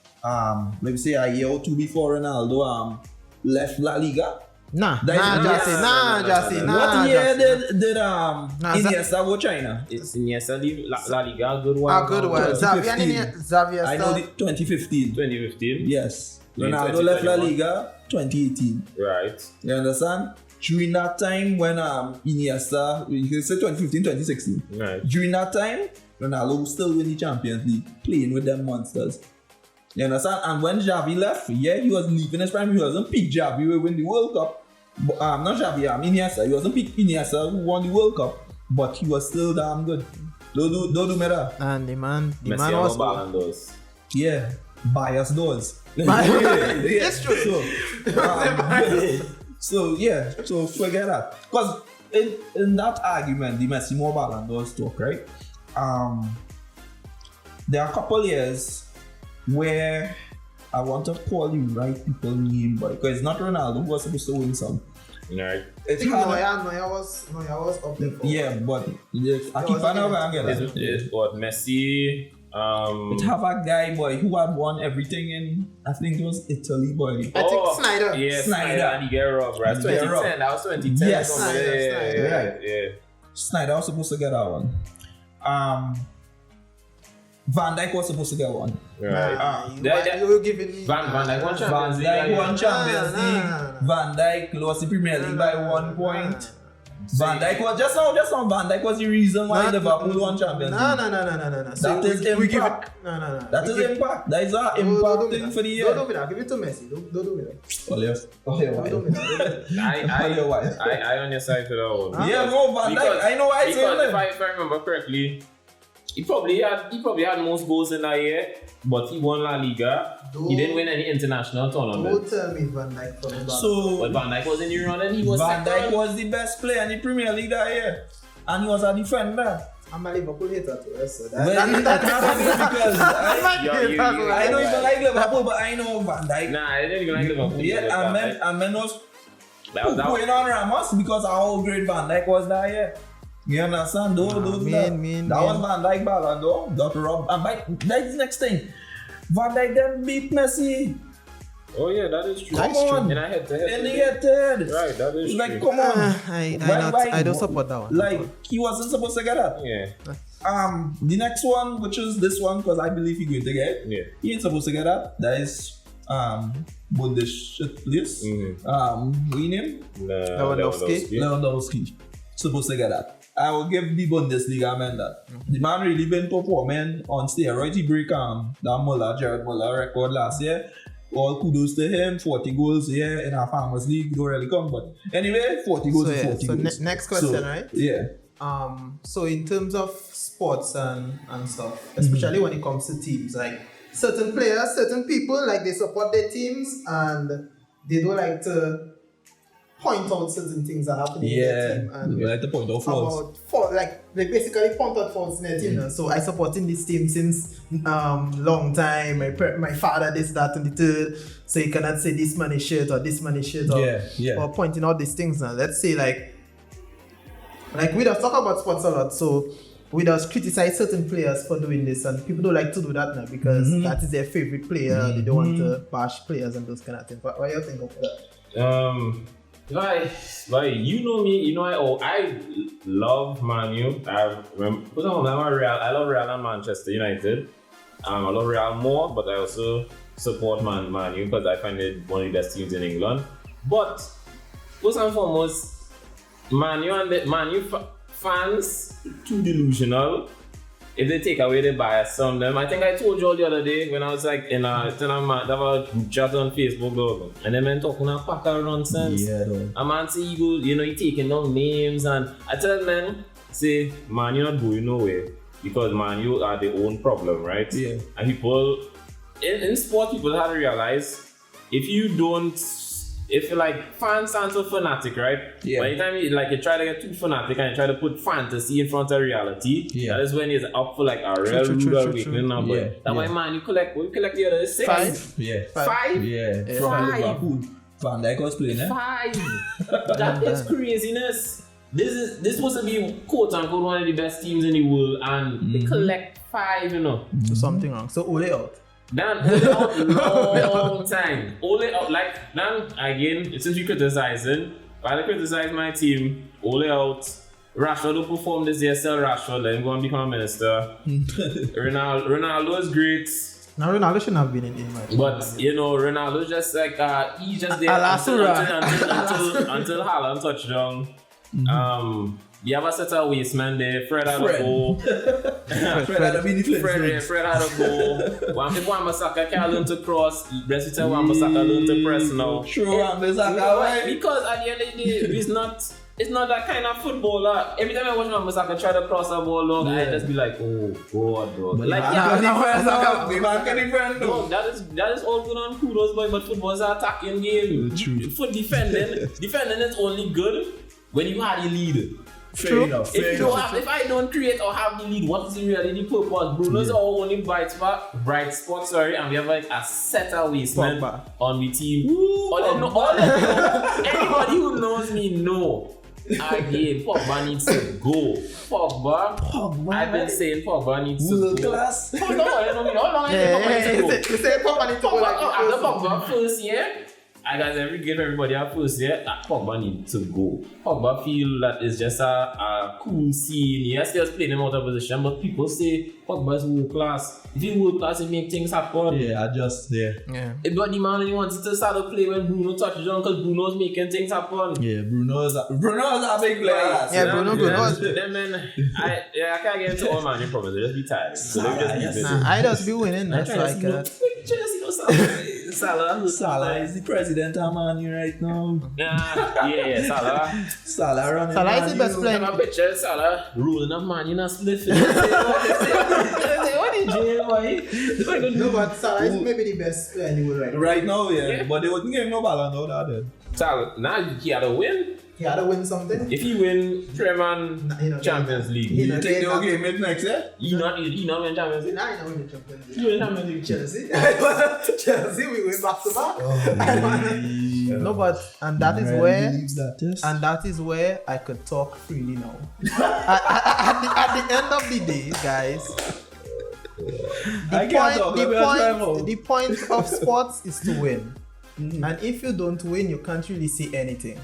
[SPEAKER 1] Maybe say a year or two before Ronaldo left La Liga.
[SPEAKER 3] Nah,
[SPEAKER 1] That is-
[SPEAKER 3] Jassy.
[SPEAKER 1] What year did
[SPEAKER 3] Nah,
[SPEAKER 1] Iniesta go China?
[SPEAKER 2] It's Iniesta leave La Liga a good while.
[SPEAKER 3] A good
[SPEAKER 2] now.
[SPEAKER 3] one.
[SPEAKER 1] 2015.
[SPEAKER 3] Xavier
[SPEAKER 1] I know the 2015.
[SPEAKER 2] 2015.
[SPEAKER 1] Yes.
[SPEAKER 2] Yeah,
[SPEAKER 1] Ronaldo left La
[SPEAKER 2] 2021.
[SPEAKER 1] Liga 2018.
[SPEAKER 2] Right.
[SPEAKER 1] You understand? During that time when Iniesta, you can say 2015, 2016.
[SPEAKER 2] Right.
[SPEAKER 1] During that time, Ronaldo was still in the Champions League, playing with them monsters. You understand? And when Xavi left, yeah, he was leaving his prime. He wasn't peak Xavi who win the World Cup. But, not Xavi, Iniesta. He wasn't peak Iniesta who won the World Cup, but he was still damn good. Don't do me that.
[SPEAKER 3] And the man
[SPEAKER 2] Messi
[SPEAKER 3] was
[SPEAKER 2] and Ballon d'Ors.
[SPEAKER 1] Yeah, bias doors.
[SPEAKER 3] It's true.
[SPEAKER 1] So forget that. Because in that argument, the Messi more Ballon d'Ors talk, right? There are a couple years where I want to call the right people name, but because it's not Ronaldo who was supposed to win some.
[SPEAKER 2] Right.
[SPEAKER 1] It's
[SPEAKER 3] Neuer
[SPEAKER 1] hard.
[SPEAKER 3] was up there.
[SPEAKER 1] Yeah, but I keep on over get it.
[SPEAKER 2] It's what Messi.
[SPEAKER 1] It have a guy boy who had won everything in I think it was Italy boy.
[SPEAKER 3] I think Snyder.
[SPEAKER 2] Yeah,
[SPEAKER 1] Snyder.
[SPEAKER 2] Snyder and he get robbed, right?
[SPEAKER 1] And he get
[SPEAKER 2] 2010.
[SPEAKER 1] robbed.
[SPEAKER 2] That was 2010.
[SPEAKER 1] Yes.
[SPEAKER 3] Snyder.
[SPEAKER 2] Yeah.
[SPEAKER 1] Snyder was supposed to get that one. Van Dijk was supposed to get one.
[SPEAKER 2] Right.
[SPEAKER 3] You giving me
[SPEAKER 2] Van Dijk won
[SPEAKER 1] Van
[SPEAKER 2] Champions League.
[SPEAKER 1] Dijk won
[SPEAKER 2] yeah.
[SPEAKER 1] Champions
[SPEAKER 3] Nah,
[SPEAKER 1] League.
[SPEAKER 3] nah.
[SPEAKER 1] Van Dijk lost the Premier League by 1 point. Van Dijk was just now Van Dijk was the reason why Liverpool won Champions League.
[SPEAKER 3] No.
[SPEAKER 1] That is impact.
[SPEAKER 3] No.
[SPEAKER 1] That is impact. That is our impact thing for the year.
[SPEAKER 3] Don't do that. Give it to Messi. Don't do that.
[SPEAKER 1] Well, yes.
[SPEAKER 3] Don't do that.
[SPEAKER 2] I on your side for that one.
[SPEAKER 1] Yeah, no, Van Dijk. I know why I say
[SPEAKER 2] Because
[SPEAKER 1] that.
[SPEAKER 2] if I remember correctly, He probably had most goals in that year, but he won La Liga. He didn't win any international tournament.
[SPEAKER 3] Don't tell me Van Dijk from the
[SPEAKER 1] So
[SPEAKER 2] But Van Dijk was in the run and he was
[SPEAKER 1] Van Dijk
[SPEAKER 2] second.
[SPEAKER 1] was the best player in the Premier League that year, and he was a defender.
[SPEAKER 3] I'm a Liverpool hater too, so
[SPEAKER 1] Well, that's because I don't even like Liverpool, but I know Van Dijk.
[SPEAKER 2] Nah, I didn't even like Liverpool.
[SPEAKER 1] Yeah, and men was
[SPEAKER 2] that
[SPEAKER 1] going on Ramos because of how great Van Dijk was that year. You understand? That was Van Dijk Ballon d'Or. Dr. Rob. And that's the next thing. Van Dijk then beat Messi.
[SPEAKER 2] Oh yeah, that is true.
[SPEAKER 1] Come on.
[SPEAKER 2] And I had to
[SPEAKER 1] And he get third.
[SPEAKER 2] Right, that is
[SPEAKER 1] like,
[SPEAKER 2] true.
[SPEAKER 1] come on.
[SPEAKER 3] I don't support that one.
[SPEAKER 1] Like, he wasn't supposed to get that.
[SPEAKER 2] Yeah.
[SPEAKER 1] The next one, which is this one, because I believe he's going to get.
[SPEAKER 2] Yeah.
[SPEAKER 1] He ain't supposed to get that. That is Bundesliga place. What you name? Lewandowski. Supposed to get that. I will give the Bundesliga man that. The man really been performing on steroids. He break that Jared Muller record last year. All kudos to him. 40 goals here in our Farmers League. Don't really come, but anyway, 40 goals is 40 goals.
[SPEAKER 3] Next question, right?
[SPEAKER 1] Yeah.
[SPEAKER 3] So in terms of sports and stuff, especially when it comes to teams, like certain players, certain people, like they support their teams and they don't like to point out certain things that happen in their team. And
[SPEAKER 1] you like to point out faults.
[SPEAKER 3] Like they basically point out faults in their team. So I supporting this team since long time. My father this, that, and the third. So you cannot say this man is shit or this man is shit or pointing out these things. Now let's say like we don't talk about sports a lot. So we just criticize certain players for doing this, and people don't like to do that now because that is their favorite player. They don't want to bash players and those kind of things. What do you think of that?
[SPEAKER 2] Like you know me, I love Man U. I love Real and Manchester United. I love Real more, but I also support Man U because I find it one of the best teams in England. But first and foremost, Man U fans too delusional. If they take away the bias from them, I think I told you all the other day when I was like in a group chat on Facebook, though, and then men talking a pack of nonsense.
[SPEAKER 1] Yeah, though.
[SPEAKER 2] A man say he taking down names, and I tell men, say, man, you're not going nowhere because Man U are their own problem, right?
[SPEAKER 1] Yeah.
[SPEAKER 2] And people in sport, people have to realize if you like fans sound so fanatic, right?
[SPEAKER 1] Yeah.
[SPEAKER 2] By the time you try to get too fanatic and you try to put fantasy in front of reality, that is when it's up for like a real rude awakening number.
[SPEAKER 1] Yeah.
[SPEAKER 2] That's why man, you collect the other 6?
[SPEAKER 3] 5?
[SPEAKER 1] Yeah.
[SPEAKER 2] 5?
[SPEAKER 1] Yeah.
[SPEAKER 2] From
[SPEAKER 1] Liverpool. Van Dijk was playing, eh?
[SPEAKER 2] 5. That is craziness. This supposed to be quote unquote one of the best teams in the world, and they collect 5,
[SPEAKER 3] So something wrong. So Ole out.
[SPEAKER 2] Dan, Ole out long time. Ole out, like, Dan, again, since you criticizing, if I criticize my team, Ole out. Rashford don't perform this year, sell Rashford, let him go and become a minister. Ronaldo is great.
[SPEAKER 3] Now Ronaldo shouldn't have been in England.
[SPEAKER 2] But, Ronaldo's just like, he's just there until Haaland touched down. You have a set of waste man there, Fred had a goal.
[SPEAKER 1] Fred had
[SPEAKER 2] a goal. Wan-Bissaka can't learn to cross. Rest of the time Wan-Bissaka learn to press now.
[SPEAKER 1] True, Wan-Bissaka,
[SPEAKER 2] because at the end of the day, it's not that kind of footballer. Every time I watch Wan-Bissaka try to cross a ball long, I just be like, oh God, dog. Like, that is all good on kudos, boy, but football's an attacking game.
[SPEAKER 1] True.
[SPEAKER 2] For defending is only good when you have the lead.
[SPEAKER 1] Fair enough.
[SPEAKER 2] If I don't create or have the lead, what is really the purpose? Bruno's our only bright spot, and we have like a set of wastemen on the team. Anybody who knows me know. Again, Pogba needs to go. Pogba. I've been saying Pogba needs to go.
[SPEAKER 1] Class.
[SPEAKER 2] How long needs to go?
[SPEAKER 3] You say Pogba needs to go
[SPEAKER 2] After Pogba first year, I got give everybody a first year. Pogba needs to go. Pogba feel that it's just a cool scene. Yes, he was playing him out of position, but people say Pogba is world class. If he's world class, he make things happen.
[SPEAKER 1] Yeah,
[SPEAKER 2] But the man only wanted to start to play when Bruno touched on because Bruno's making things happen.
[SPEAKER 1] Yeah, Bruno's a big player.
[SPEAKER 3] Yeah, Bruno.
[SPEAKER 2] Then man, I can't get into all man problems. They just be tired. So
[SPEAKER 3] I just be winning. That's like
[SPEAKER 2] pictures,
[SPEAKER 1] Salah is the president of Man U right now.
[SPEAKER 2] Yeah, Salah.
[SPEAKER 1] Salah running.
[SPEAKER 3] Salah is the best player.
[SPEAKER 2] I picture Salah rolling up Man U in a split. What is jail, boy?
[SPEAKER 3] No, but Salah is maybe the best player in the world
[SPEAKER 1] Right now, yeah. But they wouldn't give him no Ballon d'Or that then.
[SPEAKER 2] Salah, now he had to win.
[SPEAKER 3] He had to win something.
[SPEAKER 2] If he win Prem and Champions League,
[SPEAKER 3] He
[SPEAKER 1] You
[SPEAKER 3] not
[SPEAKER 1] think
[SPEAKER 3] getting
[SPEAKER 1] they'll
[SPEAKER 3] that.
[SPEAKER 1] give him next year?
[SPEAKER 2] he not win Champions League.
[SPEAKER 3] Nah, he not win the Champions League.
[SPEAKER 2] He win Champions League.
[SPEAKER 3] Chelsea. Chelsea, we went back to back. No, but and that is where and that is where I could talk freely now. At the end of the day, guys, the point of sports is to win. And if you don't win, you can't really say anything.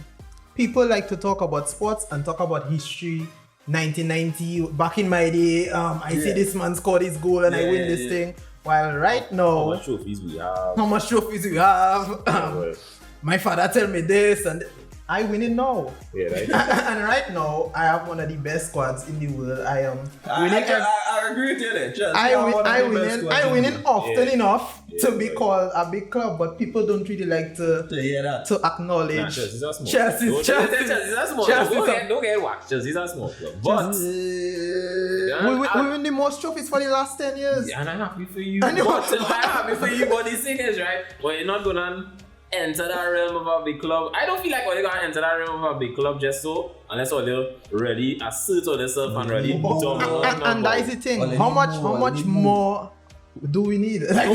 [SPEAKER 3] People like to talk about sports and talk about history. 1990, back in my day, I see this man scored his goal and I win this thing. While right now,
[SPEAKER 2] How much trophies we have?
[SPEAKER 3] how much trophies we have? My father tell me this and I win it now.
[SPEAKER 2] Yeah, right.
[SPEAKER 3] And right now, I have one of the best squads in the world. I am winning.
[SPEAKER 1] I agree with you there. Chelsea
[SPEAKER 3] I
[SPEAKER 1] are one of the
[SPEAKER 3] win
[SPEAKER 1] best
[SPEAKER 3] it.
[SPEAKER 1] squads
[SPEAKER 3] I
[SPEAKER 1] in
[SPEAKER 3] win
[SPEAKER 1] the
[SPEAKER 3] it
[SPEAKER 1] world.
[SPEAKER 3] often enough to be
[SPEAKER 2] right.
[SPEAKER 3] called a big club, but people don't really like
[SPEAKER 1] To hear that.
[SPEAKER 3] to acknowledge.
[SPEAKER 2] Nah, Chelsea's a small.
[SPEAKER 3] Chelsea's
[SPEAKER 2] Chelsea's a small.
[SPEAKER 3] Chelsea's
[SPEAKER 2] Don't get whacked. Chelsea's a small club. But
[SPEAKER 3] we win the most trophies for the last 10 years.
[SPEAKER 2] and I'm happy for you.
[SPEAKER 3] I know.
[SPEAKER 2] I'm happy for you. But the thing is, right? Well, you're not gonna enter that realm of a big club. I don't feel like we're gonna enter that realm of a big club just so, unless they're really assert on themselves and really dominate.
[SPEAKER 3] And that is the thing.
[SPEAKER 1] Only
[SPEAKER 3] How much
[SPEAKER 1] more.
[SPEAKER 3] more do we need? Like,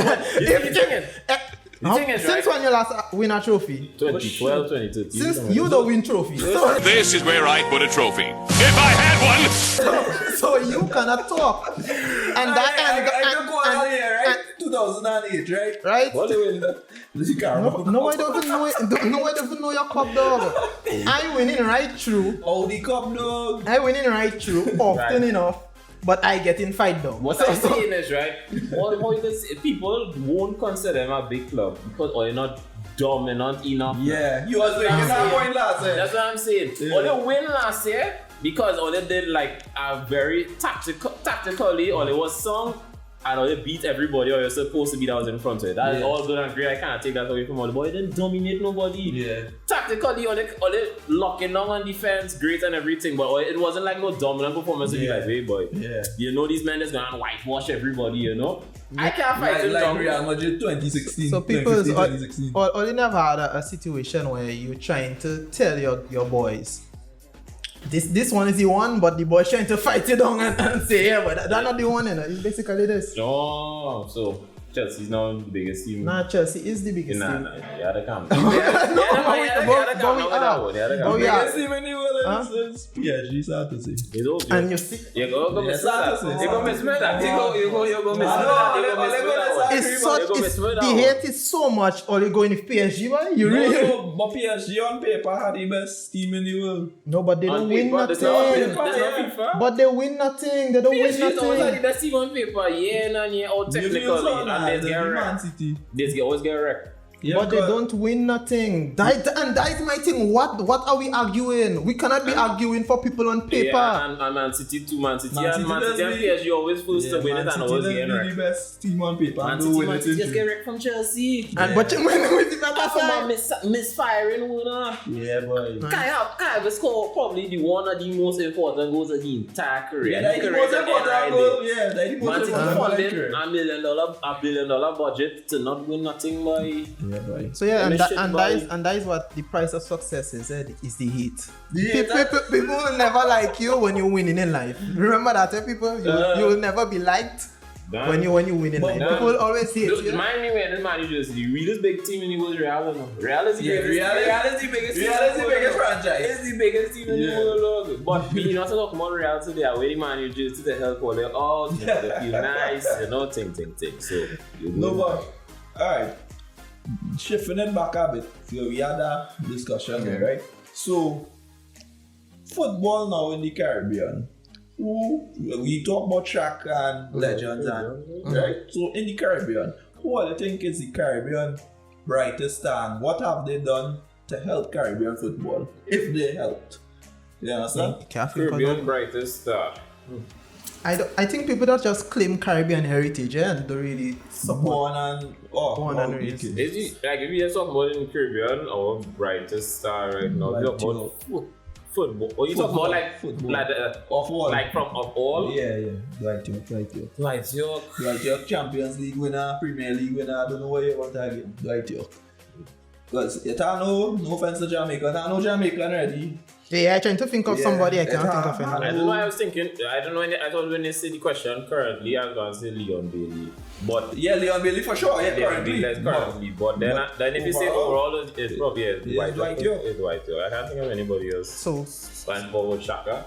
[SPEAKER 2] The thing is,
[SPEAKER 3] since
[SPEAKER 2] right?
[SPEAKER 3] when you last win a trophy?
[SPEAKER 2] 2012, 2013.
[SPEAKER 3] Since you don't win trophies. So,
[SPEAKER 5] This is where I put a trophy. If I had one.
[SPEAKER 3] so you cannot talk. And
[SPEAKER 1] I can go out here, right? 2008, right?
[SPEAKER 3] right?
[SPEAKER 2] What do we win?
[SPEAKER 3] No, I don't even know it. No, I don't even know your cup, dog. I winning right through.
[SPEAKER 1] Audi Cup, dog.
[SPEAKER 3] I winning right through often enough, but I get in fight though.
[SPEAKER 2] What I'm saying is, right, people won't consider them a big club because they're not dominant enough.
[SPEAKER 1] Yeah, you was making that point last year.
[SPEAKER 2] That's what I'm saying.
[SPEAKER 1] Yeah.
[SPEAKER 2] Or they win last year because all they did like a very tactically, or they was sung and all they beat everybody or you're supposed to be that was in front of it. That is all good and great. I can't take that away from all the boys. They didn't dominate nobody.
[SPEAKER 1] Yeah.
[SPEAKER 2] Tactically, all they locking down on defense, great and everything, but it wasn't like no dominant performance to be like, hey boy.
[SPEAKER 1] Yeah.
[SPEAKER 2] You know these men is gonna whitewash everybody, you know? I can't fight him
[SPEAKER 1] Like
[SPEAKER 2] down.
[SPEAKER 1] Real Madrid 2016.
[SPEAKER 3] So people,
[SPEAKER 1] 2016.
[SPEAKER 3] or you never had a situation where you're trying to tell your boys, this one is the one, but the boys trying to fight you down and say, yeah, but that's not the one, you know. It's basically this.
[SPEAKER 2] No, so Chelsea's now the biggest team.
[SPEAKER 3] Nah, Chelsea is the biggest team.
[SPEAKER 2] Nah, you had to come.
[SPEAKER 1] Biggest team in the world is PSG, sad to say.
[SPEAKER 2] It's okay.
[SPEAKER 3] And you see,
[SPEAKER 2] You go miss that. You go miss that. You go miss
[SPEAKER 1] that.
[SPEAKER 3] it's such, the hate is so much, or you going with PSG, man. You really.
[SPEAKER 1] No, but PSG on paper had the best team in the world.
[SPEAKER 3] No, but they don't win nothing. But they win nothing. They don't win
[SPEAKER 2] PSG is always like the
[SPEAKER 3] nothing.
[SPEAKER 2] best team on paper, year and year out technically, and they get
[SPEAKER 1] Man
[SPEAKER 2] wrecked.
[SPEAKER 1] City.
[SPEAKER 2] They always get wrecked.
[SPEAKER 1] Yeah,
[SPEAKER 3] But they don't win nothing. That is my thing. What are we arguing? We cannot be arguing for people on paper.
[SPEAKER 2] Yeah, and Man City too. Man City and PSG always first to win it and always get
[SPEAKER 1] the
[SPEAKER 2] wrecked.
[SPEAKER 1] best team on paper.
[SPEAKER 2] Man City just get wrecked from Chelsea.
[SPEAKER 3] And but you win with the better
[SPEAKER 2] From a
[SPEAKER 3] side.
[SPEAKER 2] misfiring winner.
[SPEAKER 1] Yeah, boy.
[SPEAKER 2] Kai have scored probably the one of the most important goals of the entire career.
[SPEAKER 1] Yeah, that's the most important goal. Yeah, that's the most
[SPEAKER 2] Man City
[SPEAKER 1] important
[SPEAKER 2] funded
[SPEAKER 1] goal.
[SPEAKER 2] $1 billion budget to not win nothing by.
[SPEAKER 1] Yeah, boy.
[SPEAKER 3] So yeah,
[SPEAKER 2] Mission
[SPEAKER 3] and that is what the price of success is. Is the heat.
[SPEAKER 1] Yeah,
[SPEAKER 3] People will never like you when you're winning in life. Remember that, people. You will never be liked when you win in life. People will always hate you.
[SPEAKER 2] Mind me when this man is just the realest big team in the world. Real is the biggest
[SPEAKER 1] franchise.
[SPEAKER 2] It's the biggest team in the world. But we not talk about Real today. Where the man you just to the help all the oh, they feel nice, you know, thing. So
[SPEAKER 1] No, but alright. Shifting it back a bit, so we had a discussion there, right? So, football now in the Caribbean. We talk about track and legends, and right? So, in the Caribbean, who do you think is the Caribbean brightest star? And what have they done to help Caribbean football? If they helped, you understand?
[SPEAKER 2] Caribbean brightest star.
[SPEAKER 3] I think people that just claim Caribbean heritage and don't really support.
[SPEAKER 1] Born and
[SPEAKER 3] raised.
[SPEAKER 2] Is it, like if you just talk about in Caribbean or brightest star right now, you talk about football. Or you talk about like
[SPEAKER 1] football.
[SPEAKER 2] like
[SPEAKER 1] Of all.
[SPEAKER 2] like from of all.
[SPEAKER 1] Yeah. Right York Champions League winner, Premier League winner, I don't know what you want again. Right York. Because you don't know, no offense to Jamaica, I know Jamaican already.
[SPEAKER 3] Yeah, I'm trying to think of somebody I can't think of
[SPEAKER 2] I
[SPEAKER 3] anyone.
[SPEAKER 2] don't know why I was thinking. I don't know. I thought when they say the question currently, I was going to say Leon Bailey. But
[SPEAKER 1] Yeah, Leon Bailey for sure. Yeah,
[SPEAKER 2] Leon Bailey is currently. But then if you say overall, it's probably Dwight York. It's Dwight York. I can't think of anybody else.
[SPEAKER 3] So
[SPEAKER 2] Stand forward, Shaka.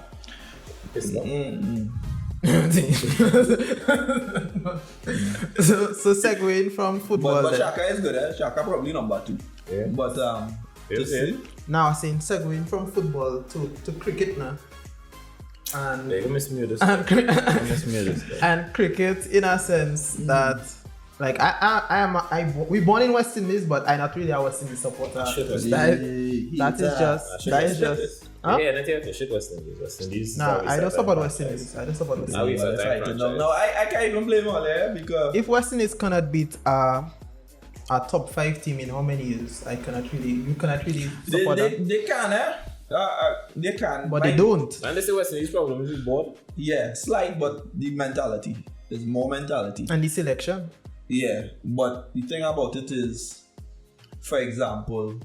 [SPEAKER 3] so segueing from football.
[SPEAKER 1] But
[SPEAKER 3] then.
[SPEAKER 1] Shaka is good, eh? Shaka probably number 2.
[SPEAKER 2] Yeah.
[SPEAKER 1] But to see.
[SPEAKER 3] Now I'm saying segueing from football to cricket now. And
[SPEAKER 2] They miss me this.
[SPEAKER 3] and cricket in a sense that like we born in West Indies, but I'm not really a West Indies supporter. That is just huh?
[SPEAKER 2] Yeah, not yet. Shit West Indies. West Indies.
[SPEAKER 3] Nah, I don't support West Indies. I don't support West
[SPEAKER 2] Now we
[SPEAKER 3] Indies.
[SPEAKER 2] set that franchise.
[SPEAKER 1] No, I can't even blame all there because
[SPEAKER 3] If West Indies cannot beat a top 5 team in how many years, you cannot really support them.
[SPEAKER 1] they can, eh? They can.
[SPEAKER 3] But they don't.
[SPEAKER 2] And they say West Indies problem is board.
[SPEAKER 1] Yeah, slight, but the mentality. There's more mentality.
[SPEAKER 3] And the selection.
[SPEAKER 1] Yeah, but the thing about it is, for example,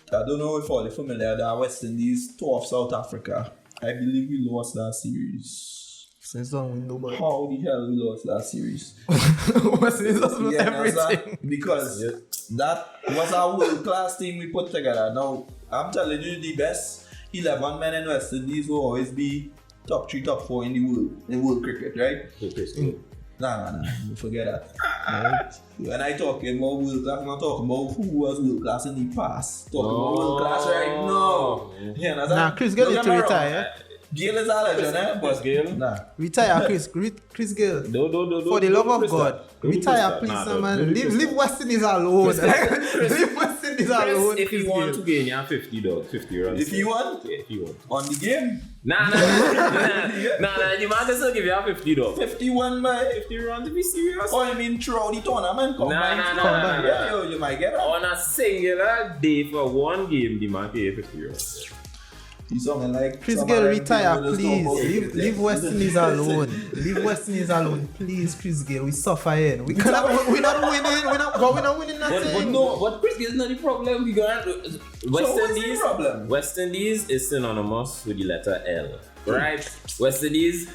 [SPEAKER 1] I don't know if all are familiar that West Indies tore South Africa. I believe we lost that series.
[SPEAKER 3] Since then, nobody.
[SPEAKER 1] How the hell we lost that series?
[SPEAKER 3] West Indies does everything.
[SPEAKER 1] Because that was our world-class team we put together. Now, I'm telling you, the best 11 men in West Indies will always be top 3, top 4 in world cricket, right? Nah, forget that. Right? When I talking about world class, I'm not talking about who was world class in the past. Talking about world class right now. You understand?
[SPEAKER 3] Nah, Chris Gayle need to retire.
[SPEAKER 1] Gale is a legend, eh? But
[SPEAKER 2] Gale?
[SPEAKER 1] nah.
[SPEAKER 3] Retire, Chris Gayle.
[SPEAKER 2] No.
[SPEAKER 3] For the love of
[SPEAKER 2] Chris
[SPEAKER 3] God,
[SPEAKER 2] Don't
[SPEAKER 3] retire,
[SPEAKER 2] Chris
[SPEAKER 3] please,
[SPEAKER 2] Nah,
[SPEAKER 3] man.
[SPEAKER 2] don't
[SPEAKER 3] Leave
[SPEAKER 2] Chris
[SPEAKER 3] West Indies alone. Leave West Indies alone.
[SPEAKER 2] If you want to
[SPEAKER 3] Gayle.
[SPEAKER 2] gain, you have 50 runs.
[SPEAKER 1] If you want,
[SPEAKER 2] Yeah, if you want.
[SPEAKER 1] on the game,
[SPEAKER 2] Nah, the man doesn't give you 50 though.
[SPEAKER 1] 51 by
[SPEAKER 2] 50 runs to be serious.
[SPEAKER 1] Oh, I mean throughout the tournament, combined.
[SPEAKER 2] Nah.
[SPEAKER 1] Yeah, you might get it.
[SPEAKER 2] On a singular day for one game, the man pay 50 runs.
[SPEAKER 1] He's something like
[SPEAKER 3] Chris
[SPEAKER 1] some
[SPEAKER 3] Gayle,
[SPEAKER 1] of them
[SPEAKER 3] retire,
[SPEAKER 1] people just
[SPEAKER 3] please.
[SPEAKER 1] talk about
[SPEAKER 3] Leave West Indies alone. Leave West Indies alone, please, Chris Gayle. We suffering. We're not winning. We're not winning nothing.
[SPEAKER 2] But Chris Gayle is not the problem. We got
[SPEAKER 1] what's the problem?
[SPEAKER 2] West Indies is synonymous with the letter L, right? West Indies.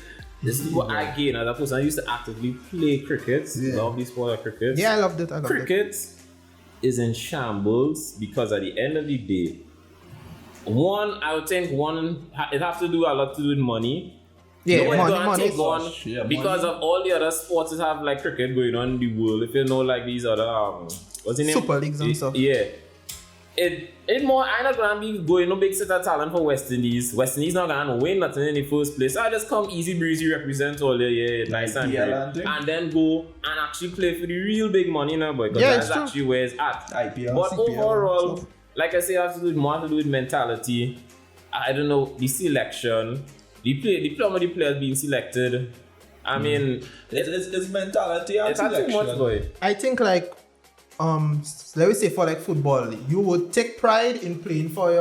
[SPEAKER 2] This is what I gain as a person. I used to actively play cricket. Love the sport of cricket.
[SPEAKER 3] Yeah, I loved it.
[SPEAKER 2] Cricket is in shambles because at the end of the day, I would think it has to do a lot to do with money.
[SPEAKER 3] Yeah,
[SPEAKER 2] money. Because
[SPEAKER 1] money.
[SPEAKER 2] of all the other sports that have like cricket going on in the world. If you know like these other what's the name?
[SPEAKER 3] Super leagues and stuff.
[SPEAKER 2] Yeah. It more I'm not gonna be going no big set of talent for West Indies. West Indies not gonna win nothing in the first place. I just come easy breezy represent all the nice and great. And then go and actually play for the real big money now, boy. Because that's actually where it's at.
[SPEAKER 1] IPL,
[SPEAKER 2] but
[SPEAKER 1] CPL,
[SPEAKER 2] overall, like I say, it has to do more to do with mentality. I don't know, the selection, the players being selected. I mean,
[SPEAKER 1] it's mentality and
[SPEAKER 2] it's not too
[SPEAKER 1] selection.
[SPEAKER 2] much, boy.
[SPEAKER 3] I think like let me say for like football, you would take pride in playing for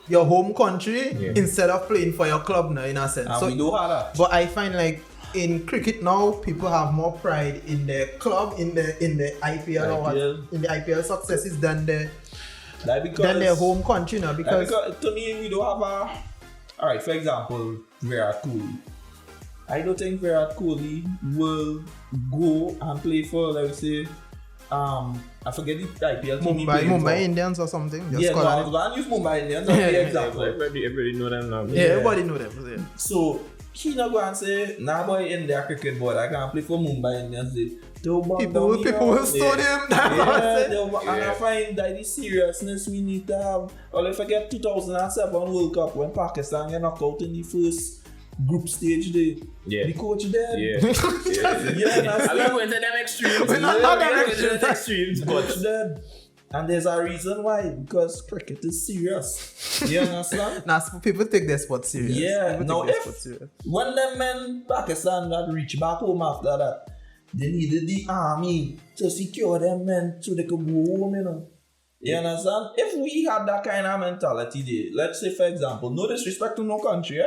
[SPEAKER 3] your home country instead of playing for your club now, in a sense.
[SPEAKER 1] And
[SPEAKER 3] so
[SPEAKER 1] we do have that.
[SPEAKER 3] But I find like in cricket now, people have more pride in their club, in the IPL or what, in the IPL successes than their home country now. Because
[SPEAKER 1] to me, we don't have alright, for example, Virat Kohli. I don't think Virat Kohli will go and play for, let me say, I forget the IPL team.
[SPEAKER 3] Mumbai Indians or something.
[SPEAKER 1] I was going to use Mumbai Indians as the example.
[SPEAKER 2] Everybody know them now.
[SPEAKER 3] Yeah, everybody know them. Yeah.
[SPEAKER 1] So, he not go and say, nah boy, India cricket board, I can't play for Mumbai Indians. People will stone him. And I find that the seriousness we need to have. Or if I get 2007 World Cup when Pakistan get knocked out in the first group stage day.
[SPEAKER 2] Yeah.
[SPEAKER 1] The coach there.
[SPEAKER 2] Yeah.
[SPEAKER 1] Yeah.
[SPEAKER 2] I love going to them extremes.
[SPEAKER 3] We're not them extremes.
[SPEAKER 2] extremes.
[SPEAKER 1] Coach there. And there's a reason why, because cricket is serious. You understand?
[SPEAKER 3] Now, people take their sport serious.
[SPEAKER 1] Yeah.
[SPEAKER 3] People
[SPEAKER 1] Now,
[SPEAKER 3] take their sport serious.
[SPEAKER 1] when them men Pakistan that reach back home after that, they needed the army to secure them men so they could go home, you know. You understand? If we had that kind of mentality there, let's say, for example, no disrespect to no country,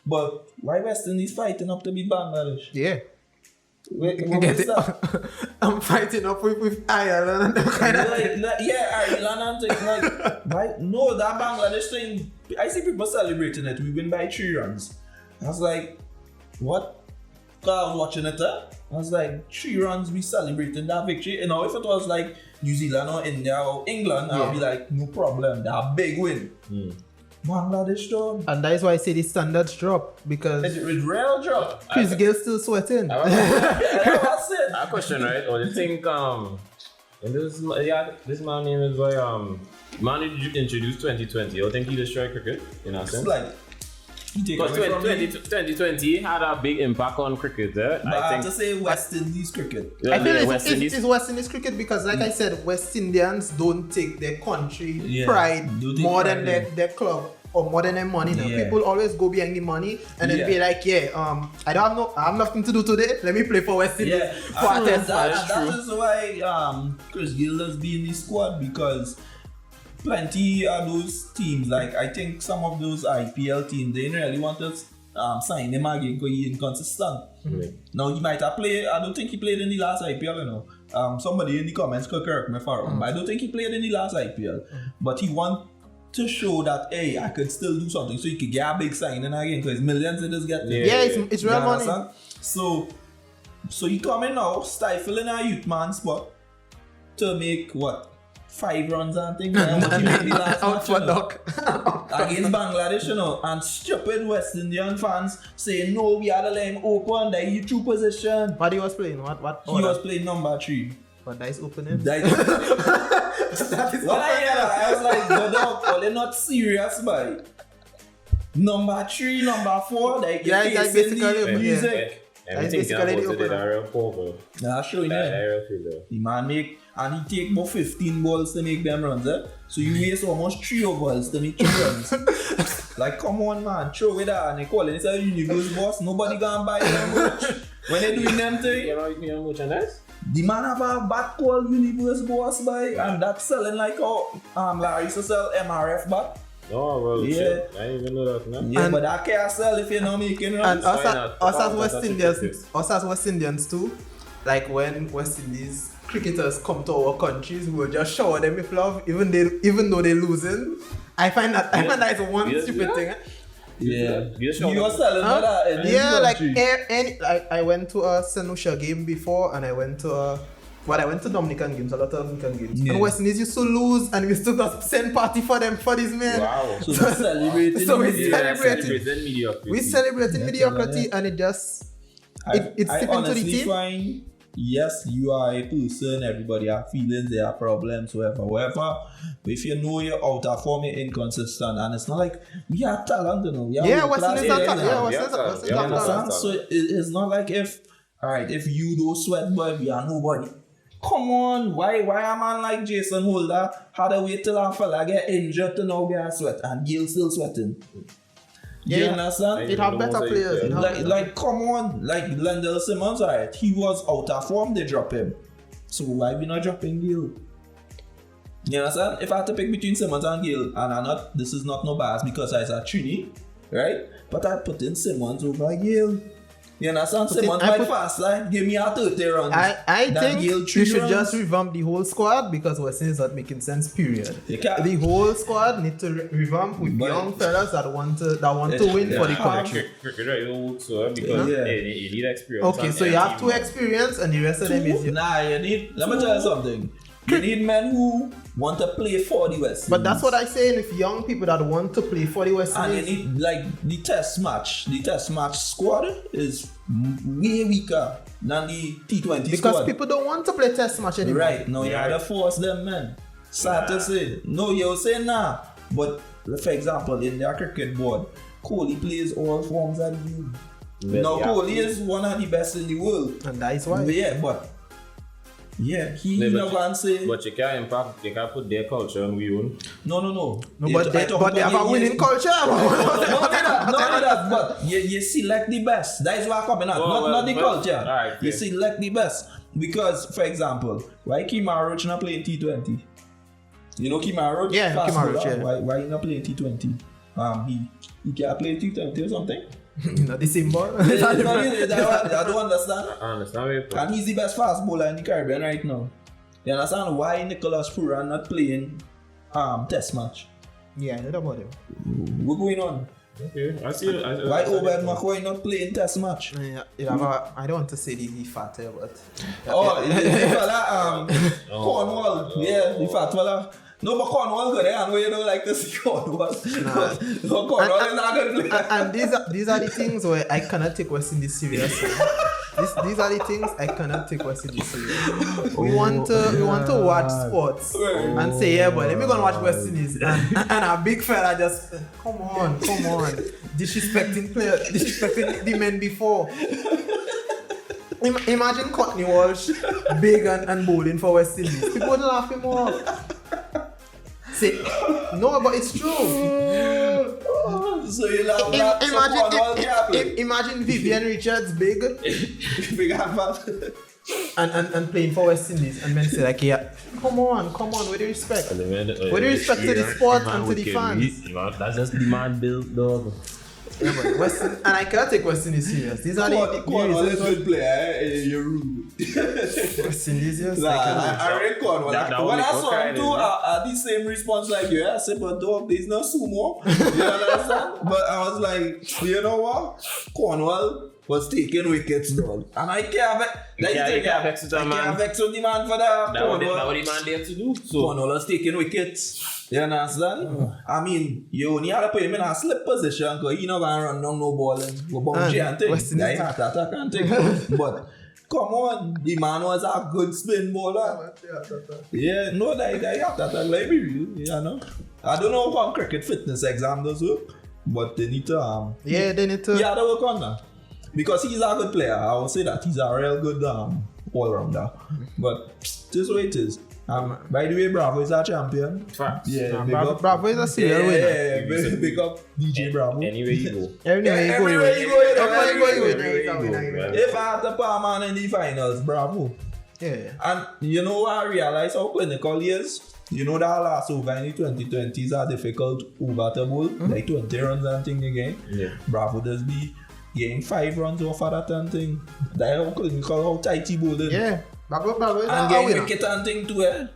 [SPEAKER 1] but why West Indies fighting up to beat Bangladesh?
[SPEAKER 3] Yeah.
[SPEAKER 1] What
[SPEAKER 3] Get
[SPEAKER 1] was
[SPEAKER 3] it?
[SPEAKER 1] that?
[SPEAKER 3] I'm fighting up with Ireland and that kind of thing.
[SPEAKER 1] Ireland and things like, why? No, that Bangladesh thing, I see people celebrating it. We win by 3 runs. I was like, what? Because I was watching it, I was like, 3 runs, we celebrating that victory. You know, if it was like New Zealand or India or England, I'll be like, no problem, that big win. Bangladesh though.
[SPEAKER 3] And that is why I say the standards drop, because
[SPEAKER 1] It's real drop.
[SPEAKER 3] Chris Gale's still sweating.
[SPEAKER 1] That's it.
[SPEAKER 2] I have a question, right? Or you think and this man name is like man introduced 2020. You think he destroyed cricket in a
[SPEAKER 1] It's
[SPEAKER 2] sense?
[SPEAKER 1] like, you take
[SPEAKER 2] Because
[SPEAKER 1] away from me.
[SPEAKER 2] 2020 had a big impact on cricket.
[SPEAKER 1] But I have
[SPEAKER 2] I
[SPEAKER 1] to
[SPEAKER 2] think
[SPEAKER 1] say West Indies cricket.
[SPEAKER 3] I feel
[SPEAKER 2] West Indies.
[SPEAKER 3] it's West Indies cricket because, like I said, West Indians don't take their country pride
[SPEAKER 1] don't take
[SPEAKER 3] more
[SPEAKER 1] pride
[SPEAKER 3] than their club or more than their money. Now.
[SPEAKER 1] Yeah.
[SPEAKER 3] People always go behind the money and then be like, I have nothing to do today. Let me play for West Indies
[SPEAKER 1] Yeah,
[SPEAKER 3] for a test match.
[SPEAKER 1] that is why Chris Gill has been in the squad, because plenty of those teams, like I think some of those IPL teams, they didn't really want to sign him again because he's inconsistent. Now he might have played, I don't think he played in the last IPL, you know. Somebody in the comments could correct me if I'm wrong, but I don't think he played in the last IPL. But he want to show that, hey, I could still do something, so he could get a big signing again, because millions in this get there.
[SPEAKER 3] Yeah, it's real money.
[SPEAKER 1] So he coming now, stifling a youth man spot to make what? 5 runs and things like that. What he made the last
[SPEAKER 3] Out
[SPEAKER 1] match,
[SPEAKER 3] for
[SPEAKER 1] you know,
[SPEAKER 3] duck.
[SPEAKER 1] against Bangladesh, you know, and stupid West Indian fans saying, no, we had to let him open, that he true position.
[SPEAKER 3] What he was playing? What
[SPEAKER 1] He was playing number 3.
[SPEAKER 3] But that is opening.
[SPEAKER 1] That is when I hear that, I was like, go dog, oh, they're not serious, boy. Number 3, number 4, like
[SPEAKER 3] Yeah,
[SPEAKER 1] you're
[SPEAKER 3] it's
[SPEAKER 1] facing
[SPEAKER 3] basically
[SPEAKER 1] the
[SPEAKER 3] open, yeah.
[SPEAKER 1] music.
[SPEAKER 2] Everything
[SPEAKER 3] basically the
[SPEAKER 2] about it
[SPEAKER 3] opener.
[SPEAKER 2] a real poor.
[SPEAKER 1] Nah, showing
[SPEAKER 2] That
[SPEAKER 1] him.
[SPEAKER 2] real fielder.
[SPEAKER 1] The man make, and he take about 15 balls to make them runs, So you waste almost 3 balls to make 3 runs. Like, come on, man, throw it out, and they call it, it's a universe boss, nobody gonna buy them much. When they doing them thing,
[SPEAKER 2] You know, you can merchandise?
[SPEAKER 1] the man have a bat called universe boss, boy, and that's selling like how Larry used to sell MRF bat.
[SPEAKER 2] No, well,
[SPEAKER 1] Yeah.
[SPEAKER 2] shit. I didn't even know that, man.
[SPEAKER 1] Yeah,
[SPEAKER 3] And-
[SPEAKER 1] but that can't sell if you're not making
[SPEAKER 3] And
[SPEAKER 1] runs.
[SPEAKER 3] us,
[SPEAKER 2] Why not?
[SPEAKER 3] us as
[SPEAKER 2] That's
[SPEAKER 3] West
[SPEAKER 2] a
[SPEAKER 3] Indians,
[SPEAKER 2] cricket.
[SPEAKER 3] us as West Indians too, like when West Indies cricketers come to our countries, we'll just shower them with love, even though they're losing. I find that it's one
[SPEAKER 2] Yes,
[SPEAKER 3] stupid
[SPEAKER 2] yeah.
[SPEAKER 3] thing.
[SPEAKER 1] Yeah.
[SPEAKER 2] You just
[SPEAKER 1] You were selling
[SPEAKER 3] Huh?
[SPEAKER 1] that in this
[SPEAKER 3] Yeah, like
[SPEAKER 1] country.
[SPEAKER 3] I went to a St. Lucia game before, and I went to Dominican games, a lot of Dominican games.
[SPEAKER 1] Yeah.
[SPEAKER 3] And West Indies used to lose, and we still just send party for them, for these men.
[SPEAKER 2] Wow.
[SPEAKER 1] So we're celebrating.
[SPEAKER 3] So we
[SPEAKER 1] the-
[SPEAKER 3] celebrating.
[SPEAKER 2] mediocrity.
[SPEAKER 3] We celebrated
[SPEAKER 1] Yeah,
[SPEAKER 3] mediocrity,
[SPEAKER 1] yeah.
[SPEAKER 3] and it just
[SPEAKER 1] I
[SPEAKER 3] it's slipped into the
[SPEAKER 1] honestly
[SPEAKER 3] team.
[SPEAKER 1] find, yes, you are a person, everybody have feelings, there are problems, whatever. But if you know you're out of form, you're inconsistent, and it's not like we have talent, you know. We
[SPEAKER 3] Yeah,
[SPEAKER 1] world
[SPEAKER 3] West
[SPEAKER 1] class
[SPEAKER 3] Indies are
[SPEAKER 1] areas,
[SPEAKER 3] talent. Yeah,
[SPEAKER 1] now.
[SPEAKER 3] West
[SPEAKER 2] Yeah,
[SPEAKER 3] Indies
[SPEAKER 2] talent.
[SPEAKER 3] are
[SPEAKER 1] You
[SPEAKER 2] Yeah,
[SPEAKER 1] understand?
[SPEAKER 2] talent.
[SPEAKER 1] So it's not like if you don't sweat, but we are nobody. Come on, why a man like Jason Holder had to wait till a fella get injured to now get a sweat, and Gil still sweating? You
[SPEAKER 3] Yeah.
[SPEAKER 1] understand?
[SPEAKER 3] It have better players. It have
[SPEAKER 1] Like, come on, like Lendl Simmons, right? He was out of form, they drop him. So why we not dropping Gil? You understand? If I had to pick between Simmons and Gil, and this is not no bias because I a Trini, right? But I put in Simmons over Gil. You understand? Simmons
[SPEAKER 3] I
[SPEAKER 1] might
[SPEAKER 3] put-
[SPEAKER 1] fast, like give me a 30 runs.
[SPEAKER 3] I
[SPEAKER 1] than
[SPEAKER 3] think
[SPEAKER 1] Gil
[SPEAKER 3] you
[SPEAKER 1] 3
[SPEAKER 3] should
[SPEAKER 1] runs.
[SPEAKER 3] just revamp the whole squad because West Indies not making sense. Period.
[SPEAKER 1] You can't-
[SPEAKER 3] The whole squad need to revamp with
[SPEAKER 1] But-
[SPEAKER 3] young fellas that want to win for the country.
[SPEAKER 2] Cricket right old, so because
[SPEAKER 1] Yeah.
[SPEAKER 2] you need experience.
[SPEAKER 3] Okay,
[SPEAKER 2] and
[SPEAKER 3] so you have
[SPEAKER 2] team.
[SPEAKER 3] two experience and the rest of them is.
[SPEAKER 1] Nah, you need. Let me tell you something. You need men who want to play for the West.
[SPEAKER 3] But that's what I say. If young people that want to play for the West
[SPEAKER 1] And you
[SPEAKER 3] Indies,
[SPEAKER 1] need, like, the test match squad is way weaker than the T20
[SPEAKER 3] because
[SPEAKER 1] squad.
[SPEAKER 3] people don't want to play test match anymore.
[SPEAKER 1] Right, no, you
[SPEAKER 2] Right.
[SPEAKER 1] have to force them, man. Sad to say. No, you'll say nah. But, for example, in their cricket board, Kohli plays all forms of the game.
[SPEAKER 2] Yeah,
[SPEAKER 1] Now,
[SPEAKER 2] yeah.
[SPEAKER 1] Kohli is one of the best in the world.
[SPEAKER 3] And that is why.
[SPEAKER 1] Yeah, but Yeah, he
[SPEAKER 2] No,
[SPEAKER 1] never gonna say.
[SPEAKER 2] But you can't impact, you can't put their culture on we own.
[SPEAKER 1] No.
[SPEAKER 3] No,
[SPEAKER 1] Yeah,
[SPEAKER 3] but they have a winning culture.
[SPEAKER 1] Not that, but you select the best. That is what I'm coming at. Not the culture.
[SPEAKER 2] Alright,
[SPEAKER 1] you
[SPEAKER 2] yeah.
[SPEAKER 1] select the best. Because, for example, why Kimara Roach not playing T20? You know Kimara Roach?
[SPEAKER 3] Yeah,
[SPEAKER 1] Fast
[SPEAKER 3] Kimara Roach,
[SPEAKER 1] bowler.
[SPEAKER 3] yeah.
[SPEAKER 1] Why he not playing T20? He can't play T20 or something?
[SPEAKER 3] Not the same ball.
[SPEAKER 1] I don't understand.
[SPEAKER 2] I understand where you're from.
[SPEAKER 1] And he's the best fast bowler in the Caribbean right now. You understand why Nicholas Puran not playing test match?
[SPEAKER 3] Yeah, I know about him.
[SPEAKER 1] What's going on?
[SPEAKER 2] Okay, I see.
[SPEAKER 1] Why Obed McCoy not playing test match?
[SPEAKER 3] Yeah, I don't want to say the fat here, but
[SPEAKER 1] The fella, Cornwall. Yeah, the fat fella. No, but Cornwall good, I know you don't like to see Cornwall. No, Cornwall is not good player.
[SPEAKER 3] and these are the things where I cannot take West Indies serious. These are the things I cannot take West Indies serious. We want to watch sports and say, yeah, but let me go and watch West Indies. And a big fella just come on, disrespecting the men before. Imagine Courtney Walsh big and bowling for West Indies. People would laugh him off. Say, no, but it's true.
[SPEAKER 1] So you love that.
[SPEAKER 3] Imagine Vivian Richards big
[SPEAKER 1] Big and fat.
[SPEAKER 3] and playing for West Indies, and men say like, yeah, come on, with the respect. With the respect to the sport and to the fans.
[SPEAKER 2] That's just the man built, dog.
[SPEAKER 3] Yeah, but and I cannot take West Indies serious. These are the
[SPEAKER 1] Cornwall is a
[SPEAKER 3] reasons.
[SPEAKER 1] good player. You're rude.
[SPEAKER 3] West Indies, yes.
[SPEAKER 1] I read Cornwall. When I saw him too, I had the same response like you. I said, but dog, there's no sumo. You understand? But I was like, you know what? Cornwall was taking wickets, dog. And I can't vex with the man for that.
[SPEAKER 2] That's what the man there to do. So
[SPEAKER 1] Cornwall was taking wickets. You understand? I mean, you only have to put him in a slip position because he not going to run down no ball and go bouncy and things. That heart attack and things. But come on, the man was a good spin bowler. Yeah, no, that heart attack like me, you know. I don't know how cricket fitness exam does work, but they need to
[SPEAKER 3] they need to.
[SPEAKER 1] Yeah, they work on that. Because he's a good player. I would say that he's a real good all-rounder. But this way it is. By the way, Bravo is our champion.
[SPEAKER 2] Facts.
[SPEAKER 1] Yeah,
[SPEAKER 3] Bravo is a serial winner.
[SPEAKER 1] Yeah, big up DJ Bravo.
[SPEAKER 2] Anywhere you go.
[SPEAKER 3] Everywhere you go, you win.
[SPEAKER 1] If I had to put a man in the finals, Bravo.
[SPEAKER 3] Yeah.
[SPEAKER 1] And you know what I realized how clinical he is? You know that last over in the 2020s are difficult over to bowl, like 20 runs and thing again.
[SPEAKER 2] Yeah.
[SPEAKER 1] Bravo does be getting 5 runs off of that and thing. That's how clinical, how tight he bowling.
[SPEAKER 3] Yeah. Bravo is
[SPEAKER 1] And
[SPEAKER 3] a
[SPEAKER 1] getting
[SPEAKER 3] winner.
[SPEAKER 1] wicket and thing too, eh?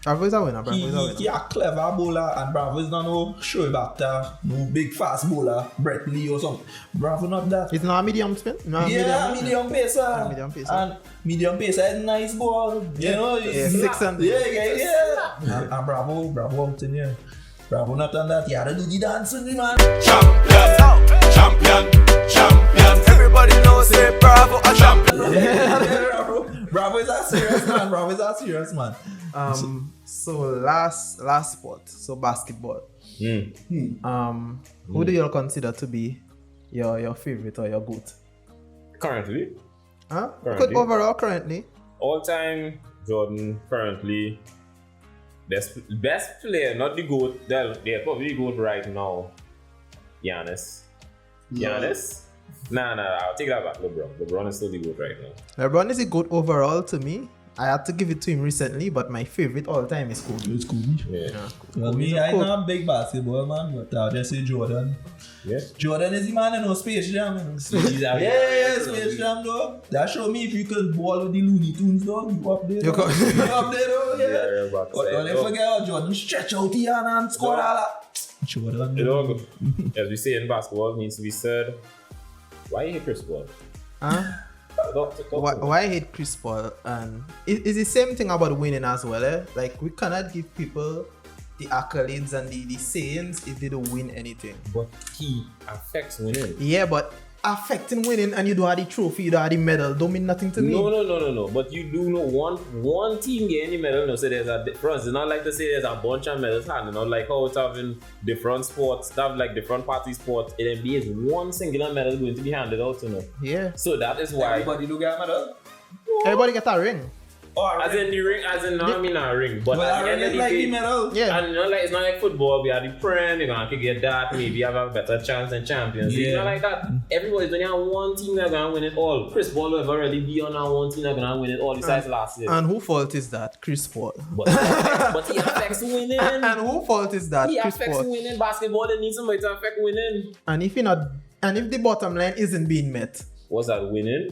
[SPEAKER 3] Bravo is a winner.
[SPEAKER 1] He a clever bowler, and Bravo is not no Shoaib Akhtar, no big fast bowler, Brett Lee or something. Bravo not that.
[SPEAKER 3] It's not a medium spin.
[SPEAKER 1] Medium pacer.
[SPEAKER 3] Medium pacer.
[SPEAKER 1] And medium pacer is nice ball. You know,
[SPEAKER 3] Yeah, 600.
[SPEAKER 1] Yeah. And Bravo out in here. Bravo not on that. You had to do the dancing, man.
[SPEAKER 6] Champion. Everybody knows say Bravo a champion.
[SPEAKER 1] Bravo is a serious man.
[SPEAKER 3] So last sport. So basketball. Who do you consider to be your favorite or your GOAT?
[SPEAKER 2] Currently,
[SPEAKER 3] Currently. Overall, currently.
[SPEAKER 2] all time Jordan. Currently, best player, not the GOAT. They're probably the GOAT right now. Giannis. Nah, I'll take that back. LeBron is still the GOAT right now.
[SPEAKER 3] LeBron is a GOAT overall to me. I had to give it to him recently, but my favorite all time is Kobe.
[SPEAKER 1] It's Kobe.
[SPEAKER 2] Yeah.
[SPEAKER 1] Well, me, I'm not a big basketball man, but I'll just say Jordan.
[SPEAKER 2] Yeah.
[SPEAKER 1] Jordan is the man in Space Jam. Yeah, Space Jam, dog. That show me if you can ball with the Looney Tunes, dog. You up there, dog. You up there, dog. Yeah. But don't forget how Jordan stretch out the hand and score all that. Jordan.
[SPEAKER 2] You know, as we say in basketball, needs to be said. Why you hate Chris Paul?
[SPEAKER 3] Why I hate Chris Paul? And it's the same thing about winning as well. Eh? Like, we cannot give people the accolades and the sayings if they don't win anything.
[SPEAKER 2] But he affects winning.
[SPEAKER 3] Yeah, but affecting winning and you don't have the trophy, you don't have the medal, don't mean nothing to me.
[SPEAKER 2] No. But you do know one team getting the medal. No, so there's a difference. It's not like to say there's a bunch of medals handed out, like how it's having different sports, have like different party sports. In NBA is one singular medal going to be handed out, you know.
[SPEAKER 3] Yeah.
[SPEAKER 2] So that is why
[SPEAKER 1] Everybody do get a medal?
[SPEAKER 3] Everybody get a ring.
[SPEAKER 2] As in the ring, as in no, I mean a ring. But
[SPEAKER 1] Well,
[SPEAKER 2] at the end of the
[SPEAKER 1] like
[SPEAKER 2] day,
[SPEAKER 1] the medal.
[SPEAKER 3] Yeah.
[SPEAKER 2] and you know, like it's not like football. We are the prem. You're gonna get that. Maybe you have a better chance than champions.
[SPEAKER 1] Yeah.
[SPEAKER 2] It's not like that. Everybody's only on one team that's gonna win it all. Chris Paul will ever really be on our one team that's gonna win it all. Besides last year.
[SPEAKER 3] And who fault is that? Chris Paul.
[SPEAKER 2] But he affects winning.
[SPEAKER 3] And who fault is that?
[SPEAKER 2] He
[SPEAKER 3] Chris
[SPEAKER 2] affects
[SPEAKER 3] Paul.
[SPEAKER 2] winning. Basketball, they need somebody to affect winning.
[SPEAKER 3] And if the bottom line isn't being met,
[SPEAKER 2] Was that winning?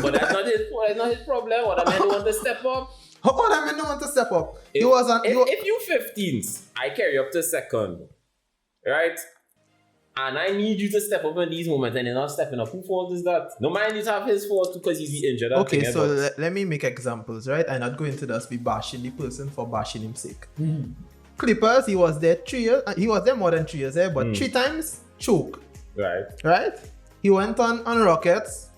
[SPEAKER 2] But that's not his. That's not his problem. What I mean, they want to step up.
[SPEAKER 3] how about I mean no one to step up?
[SPEAKER 2] If,
[SPEAKER 3] He wasn't.
[SPEAKER 2] if you 15th, I carry up to second, right? And I need you to step up in these moments, and you're not stepping up. Who fault is that? No man needs to have his fault because he's injured.
[SPEAKER 3] Okay, so let me make examples, right? I'm not going to just be bashing the person for bashing his sake. Clippers, he was there 3 years. He was there more than 3 years, but 3 times choke, right? He went on Rockets,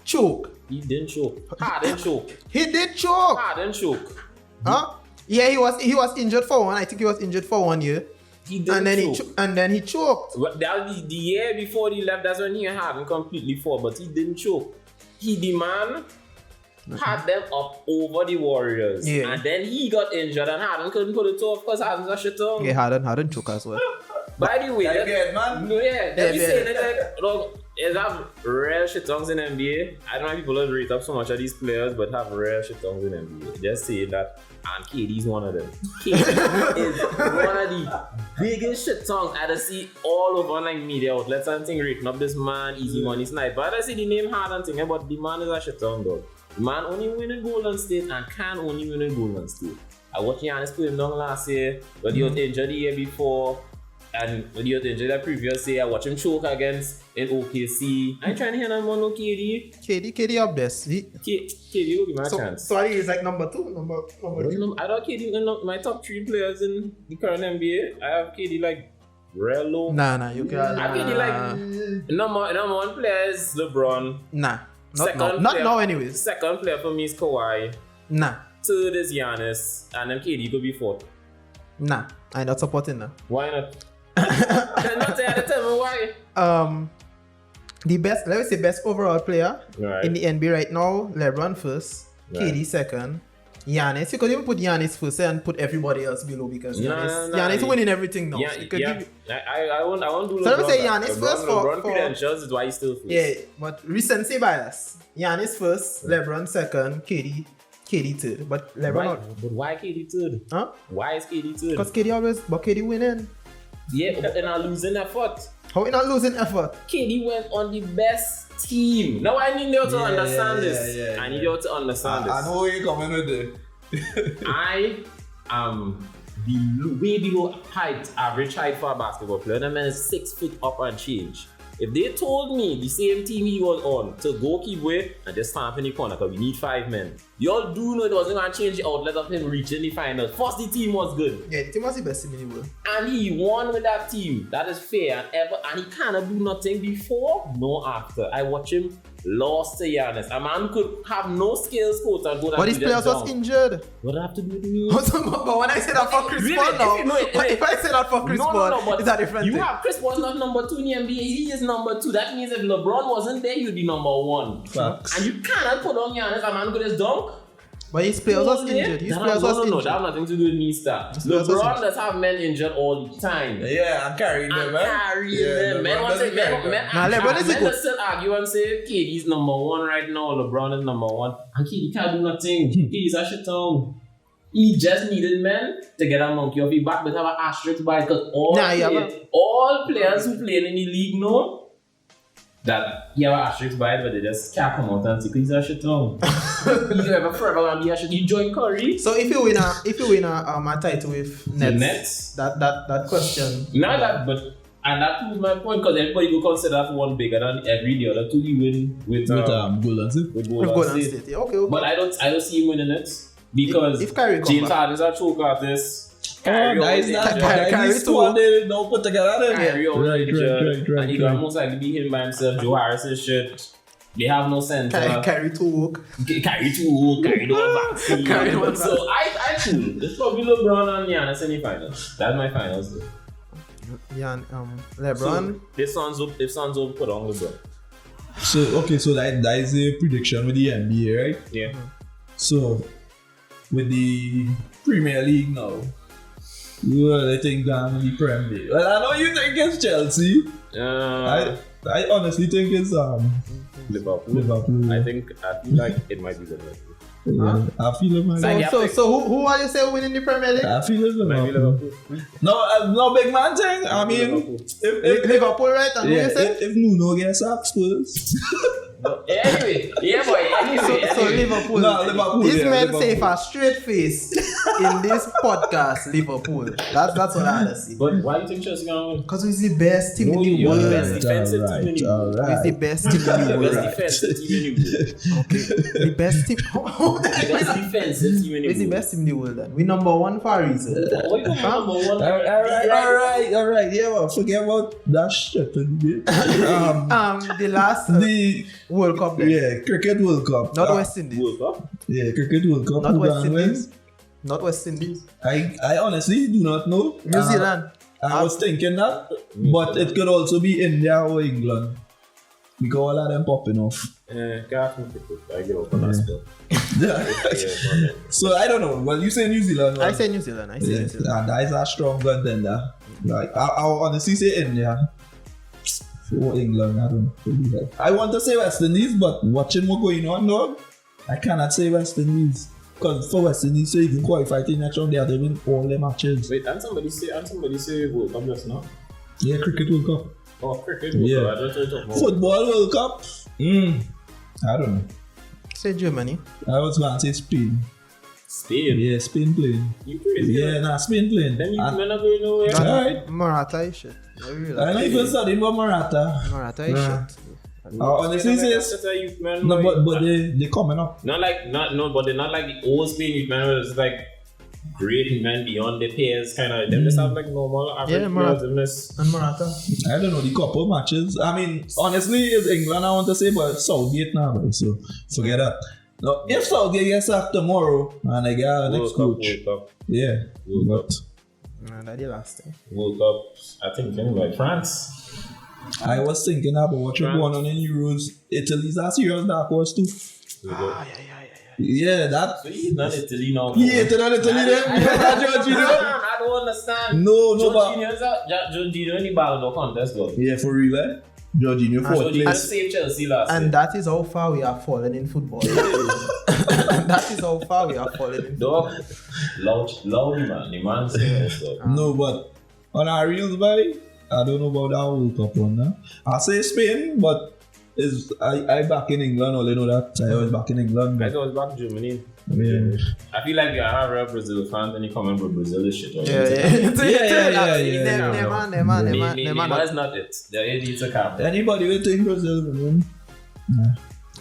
[SPEAKER 3] choke.
[SPEAKER 2] He didn't choke. Didn't choke.
[SPEAKER 3] He did choke.
[SPEAKER 2] Didn't choke.
[SPEAKER 3] Huh? Yeah, he was injured for one. I think he was injured for 1 year.
[SPEAKER 2] He didn't
[SPEAKER 3] And then
[SPEAKER 2] choke.
[SPEAKER 3] and then he choked.
[SPEAKER 2] That was the year before he left. That's when he hadn't completely fought, but he didn't choke. The man had them up over the Warriors,
[SPEAKER 3] Yeah.
[SPEAKER 2] and then he got injured, and Harden couldn't put it off because Harden's a shit on.
[SPEAKER 3] Yeah, Harden choke as well.
[SPEAKER 2] By the way,
[SPEAKER 1] Like that, man.
[SPEAKER 2] no, yeah, that be
[SPEAKER 3] Yeah,
[SPEAKER 2] saying that like, look, is have real shit tongues in NBA. I don't know if people don't rate up so much of these players, but have real shit tongues in NBA. Just saying that, and KD's one of them. KD is one of the biggest shit tongues I see all over online media outlets and thing rating up this man, easy money snipe. But I see the name hard and thing, but the man is a shit tongue dog. The man only win in Golden State and can only win in Golden State. I watched Giannis put him down last year, but he was injured the year before. And when he was injured that previous year, I watched him choke against in OKC. I ain't trying to hear no more no KD.
[SPEAKER 3] KD up there.
[SPEAKER 2] KD will give me a chance.
[SPEAKER 3] Sorry, he's like number 2, number 3.
[SPEAKER 2] I don't KD in my top 3 players in the current NBA. I have KD like real low.
[SPEAKER 3] Nah, you can't.
[SPEAKER 2] I have KD like number 1 player is LeBron.
[SPEAKER 3] Nah.
[SPEAKER 2] Second
[SPEAKER 3] Not
[SPEAKER 2] player-
[SPEAKER 3] now anyways.
[SPEAKER 2] Second player for me is Kawhi.
[SPEAKER 3] Nah.
[SPEAKER 2] Third is Giannis. And then KD could be 4th.
[SPEAKER 3] Nah. I'm not supporting that.
[SPEAKER 2] Why not? Can not tell me why.
[SPEAKER 3] The best, let me say best overall player
[SPEAKER 2] Right.
[SPEAKER 3] in the NBA right now, LeBron first,
[SPEAKER 2] Right.
[SPEAKER 3] KD second, Giannis. You could even put Giannis first and put everybody else below because Giannis,
[SPEAKER 2] No,
[SPEAKER 3] Giannis
[SPEAKER 2] he-
[SPEAKER 3] winning everything now.
[SPEAKER 2] Yeah,
[SPEAKER 3] So you could
[SPEAKER 2] yeah.
[SPEAKER 3] give-
[SPEAKER 2] I won't do
[SPEAKER 3] So let me
[SPEAKER 2] LeBron
[SPEAKER 3] say
[SPEAKER 2] that.
[SPEAKER 3] Giannis first for-
[SPEAKER 2] LeBron
[SPEAKER 3] for-
[SPEAKER 2] credentials is why he's still first.
[SPEAKER 3] yeah, but recency bias. Giannis first, LeBron second, KD third. But LeBron,
[SPEAKER 2] Why, but why KD third?
[SPEAKER 3] huh?
[SPEAKER 2] Why is KD third?
[SPEAKER 3] Because KD winning.
[SPEAKER 2] Yeah, but they're not losing effort.
[SPEAKER 3] How we not losing effort?
[SPEAKER 2] KD went on the best team. Now I need you to understand this.
[SPEAKER 1] yeah,
[SPEAKER 2] I need you to understand
[SPEAKER 1] I
[SPEAKER 2] this.
[SPEAKER 1] know where you're coming with it.
[SPEAKER 2] I am way below height, average height for a basketball player. That man is 6 foot up and change. If they told me the same team he was on to go keep way and just stamp in the corner because we need 5 men, y'all do know it wasn't going to change the outlet of him reaching the finals. First, the team was good.
[SPEAKER 3] Yeah, the team was the best team in the world.
[SPEAKER 2] And he won with that team. That is fair. And he cannot do nothing before, no after. I watch him lost to Giannis. A man could have no skills coach and go down.
[SPEAKER 3] But his players was injured.
[SPEAKER 2] What do I have to do with me?
[SPEAKER 3] But when I say that for Chris
[SPEAKER 2] Really?
[SPEAKER 3] Paul now,
[SPEAKER 2] If you know it-
[SPEAKER 3] but if I say that for Chris Paul,
[SPEAKER 2] but
[SPEAKER 3] it's a different
[SPEAKER 2] you
[SPEAKER 3] thing.
[SPEAKER 2] have Chris Paul's not number 2 in the NBA. He is number 2. That means if LeBron wasn't there, he'd be number 1.
[SPEAKER 1] Facts.
[SPEAKER 2] And you cannot put on Giannis. A man could just dunk.
[SPEAKER 3] But his players was injured. His players was
[SPEAKER 2] No,
[SPEAKER 3] injured.
[SPEAKER 2] that has nothing to do with me, star.
[SPEAKER 3] players was
[SPEAKER 2] LeBron
[SPEAKER 3] injured.
[SPEAKER 2] does have men injured all the time.
[SPEAKER 1] Yeah, I'm carrying them,
[SPEAKER 2] And
[SPEAKER 1] man.
[SPEAKER 2] carry
[SPEAKER 1] Yeah,
[SPEAKER 2] them. Men
[SPEAKER 1] LeBron
[SPEAKER 2] want to
[SPEAKER 1] doesn't carry them.
[SPEAKER 3] Nah, LeBron is a
[SPEAKER 2] men
[SPEAKER 3] good-
[SPEAKER 2] still argue and say KD's number 1 right now. LeBron is number 1. And KD can't do nothing. KD's a shit town. He just needed men to get a monkey off his back, but have an asterisk by it because all players who play in the league know that he have an asterisk by it, but they just can't come out and say he's a shit town. He's ever forever gonna be a shit. He joined Curry.
[SPEAKER 3] So if you win a title with
[SPEAKER 2] The
[SPEAKER 3] Nets,
[SPEAKER 2] Nets.
[SPEAKER 3] that question.
[SPEAKER 2] Not that, but and that proves my point because everybody will consider that one bigger than every the other 2 he win with
[SPEAKER 1] Golden State.
[SPEAKER 2] with
[SPEAKER 3] With
[SPEAKER 2] Golden
[SPEAKER 3] Golden
[SPEAKER 2] State.
[SPEAKER 3] State. Yeah, okay.
[SPEAKER 2] But I don't see him winning it because
[SPEAKER 3] If Kyrie come
[SPEAKER 2] James
[SPEAKER 3] back.
[SPEAKER 2] Harden is a choke artist.
[SPEAKER 1] Oh,
[SPEAKER 2] Kyrie
[SPEAKER 1] that
[SPEAKER 2] always
[SPEAKER 1] is not
[SPEAKER 2] injured.
[SPEAKER 3] Kyrie
[SPEAKER 1] Kyrie
[SPEAKER 3] too.
[SPEAKER 1] squad they don't put together. Then.
[SPEAKER 2] Kyrie always
[SPEAKER 1] Right,
[SPEAKER 2] injured,
[SPEAKER 1] right,
[SPEAKER 2] and he
[SPEAKER 1] right.
[SPEAKER 2] can most likely be him by himself. Joe Harris's shit. They have no center.
[SPEAKER 3] Kyrie to work.
[SPEAKER 2] Kyrie too old. Kyrie don't have vaccine.
[SPEAKER 3] Kyrie don't have
[SPEAKER 2] So I cool. It's probably LeBron and Giannis in the finals. That's my finals. Though.
[SPEAKER 3] Yeah, LeBron.
[SPEAKER 2] So, if Suns will put on LeBron.
[SPEAKER 1] So okay, so that is a prediction with the NBA, right?
[SPEAKER 2] Yeah.
[SPEAKER 1] So with the Premier League now, well, I think down the Premier League. Well, I know you think it's Chelsea. I honestly think it's
[SPEAKER 2] Liverpool. I feel like it might be Liverpool.
[SPEAKER 1] Yeah, I feel it might.
[SPEAKER 3] So who are you saying winning the Premier League?
[SPEAKER 1] I feel it Liverpool. No big man thing. I mean, if
[SPEAKER 3] Liverpool, right? And who you say?
[SPEAKER 1] if Nuno gets up, Spurs.
[SPEAKER 2] Anyway,
[SPEAKER 3] So Liverpool.
[SPEAKER 1] No, Liverpool.
[SPEAKER 3] This man
[SPEAKER 1] Liverpool.
[SPEAKER 3] say for a straight face in this podcast, Liverpool. That's what I had to see.
[SPEAKER 2] But why do you think Chelsea gonna win?
[SPEAKER 3] Because he's the best team in the
[SPEAKER 2] you're
[SPEAKER 3] world.
[SPEAKER 2] the best defensive team in the world.
[SPEAKER 3] He's the best team in the world.
[SPEAKER 2] Best defensive team in the world.
[SPEAKER 3] Okay. The best team.
[SPEAKER 2] Best defensive team in the
[SPEAKER 3] He's the
[SPEAKER 2] world.
[SPEAKER 3] best team in the world then. We number one for a reason.
[SPEAKER 2] Why you number one?
[SPEAKER 1] All right. Yeah, well, forget about that shit.
[SPEAKER 3] The last
[SPEAKER 1] The
[SPEAKER 3] World Cup then.
[SPEAKER 1] Cricket World Cup.
[SPEAKER 3] Not West Indies.
[SPEAKER 2] World Cup?
[SPEAKER 1] Yeah, Cricket World Cup.
[SPEAKER 3] Not
[SPEAKER 1] Who
[SPEAKER 3] West
[SPEAKER 1] gonna win?
[SPEAKER 3] Indies. Not West Indies.
[SPEAKER 1] I honestly do not know.
[SPEAKER 3] New Zealand.
[SPEAKER 1] I was thinking that, but it could also be India or England. Because all of them popping off.
[SPEAKER 2] I give up on that spot.
[SPEAKER 1] So I don't know. Well, you say New Zealand.
[SPEAKER 3] I
[SPEAKER 1] Right?
[SPEAKER 3] say New Zealand. I say
[SPEAKER 1] Yeah,
[SPEAKER 3] New Zealand.
[SPEAKER 1] and that is a strong contender. Like I'll honestly say India. For England, I don't know. I want to say West Indies, but watching what's going on, dog, I cannot say West Indies. Because for West Indies to even qualify to the next round, they have to win all their matches.
[SPEAKER 2] Wait, and somebody say World Cup just now?
[SPEAKER 1] Yeah, Cricket World Cup.
[SPEAKER 2] Oh, cricket World
[SPEAKER 1] Yeah.
[SPEAKER 2] Cup. I don't talk about
[SPEAKER 1] Football World Cup? I don't know.
[SPEAKER 3] Say Germany.
[SPEAKER 1] I was going to say Spain.
[SPEAKER 2] Spain.
[SPEAKER 1] Yeah, Spain playing.
[SPEAKER 2] You crazy?
[SPEAKER 1] Yeah, nah, Spain playing.
[SPEAKER 2] Then you
[SPEAKER 1] And
[SPEAKER 2] men are going nowhere.
[SPEAKER 1] Alright.
[SPEAKER 3] Maratha is shit. I
[SPEAKER 1] I know even studying about Maratha.
[SPEAKER 3] Maratha is
[SPEAKER 1] Nah.
[SPEAKER 3] shit.
[SPEAKER 1] Honestly, says no, but they coming up.
[SPEAKER 2] but they're not like the old Spain youth men where it's like great men beyond their peers kind of. Them just have like normal average players. Them just-
[SPEAKER 3] And Maratha.
[SPEAKER 1] I don't know the couple matches. I mean, honestly, it's England I want to say, but Southgate now, bro, so forget that. No, if Southgate gets sacked tomorrow and I get a next coach,
[SPEAKER 2] World Cup.
[SPEAKER 1] yeah,
[SPEAKER 2] World
[SPEAKER 1] but
[SPEAKER 3] Nah, that's the last thing.
[SPEAKER 2] World Cup. I think anyway. France.
[SPEAKER 1] I was thinking about what's going on in Euros. Italy's a serious dark horse too. Yeah, that.
[SPEAKER 2] So he's not Italy now.
[SPEAKER 1] Yeah, Italy then.
[SPEAKER 2] I don't understand.
[SPEAKER 1] No, but
[SPEAKER 2] Jorginho in the Ballon d'Or contest though.
[SPEAKER 1] yeah, for real, eh? Jorginho fourth
[SPEAKER 2] Jorginho
[SPEAKER 1] place.
[SPEAKER 2] saved Chelsea last
[SPEAKER 3] And
[SPEAKER 2] year.
[SPEAKER 3] that is how far we are fallen in football. That is how far we are fallen in football.
[SPEAKER 2] Dog, loud man. The man said so.
[SPEAKER 1] No, but on our reels, buddy, I don't know about that World Cup one now. I say Spain, but I back in England. All you know that I was back in England.
[SPEAKER 2] I
[SPEAKER 1] But,
[SPEAKER 2] thought it was back to Germany.
[SPEAKER 1] yeah.
[SPEAKER 2] I feel like you are real Brazil fans and you come in with Brazil is shit.
[SPEAKER 3] Yeah.
[SPEAKER 2] Neymar is not it. They need to come.
[SPEAKER 1] Anybody will think Brazil, man. Nah.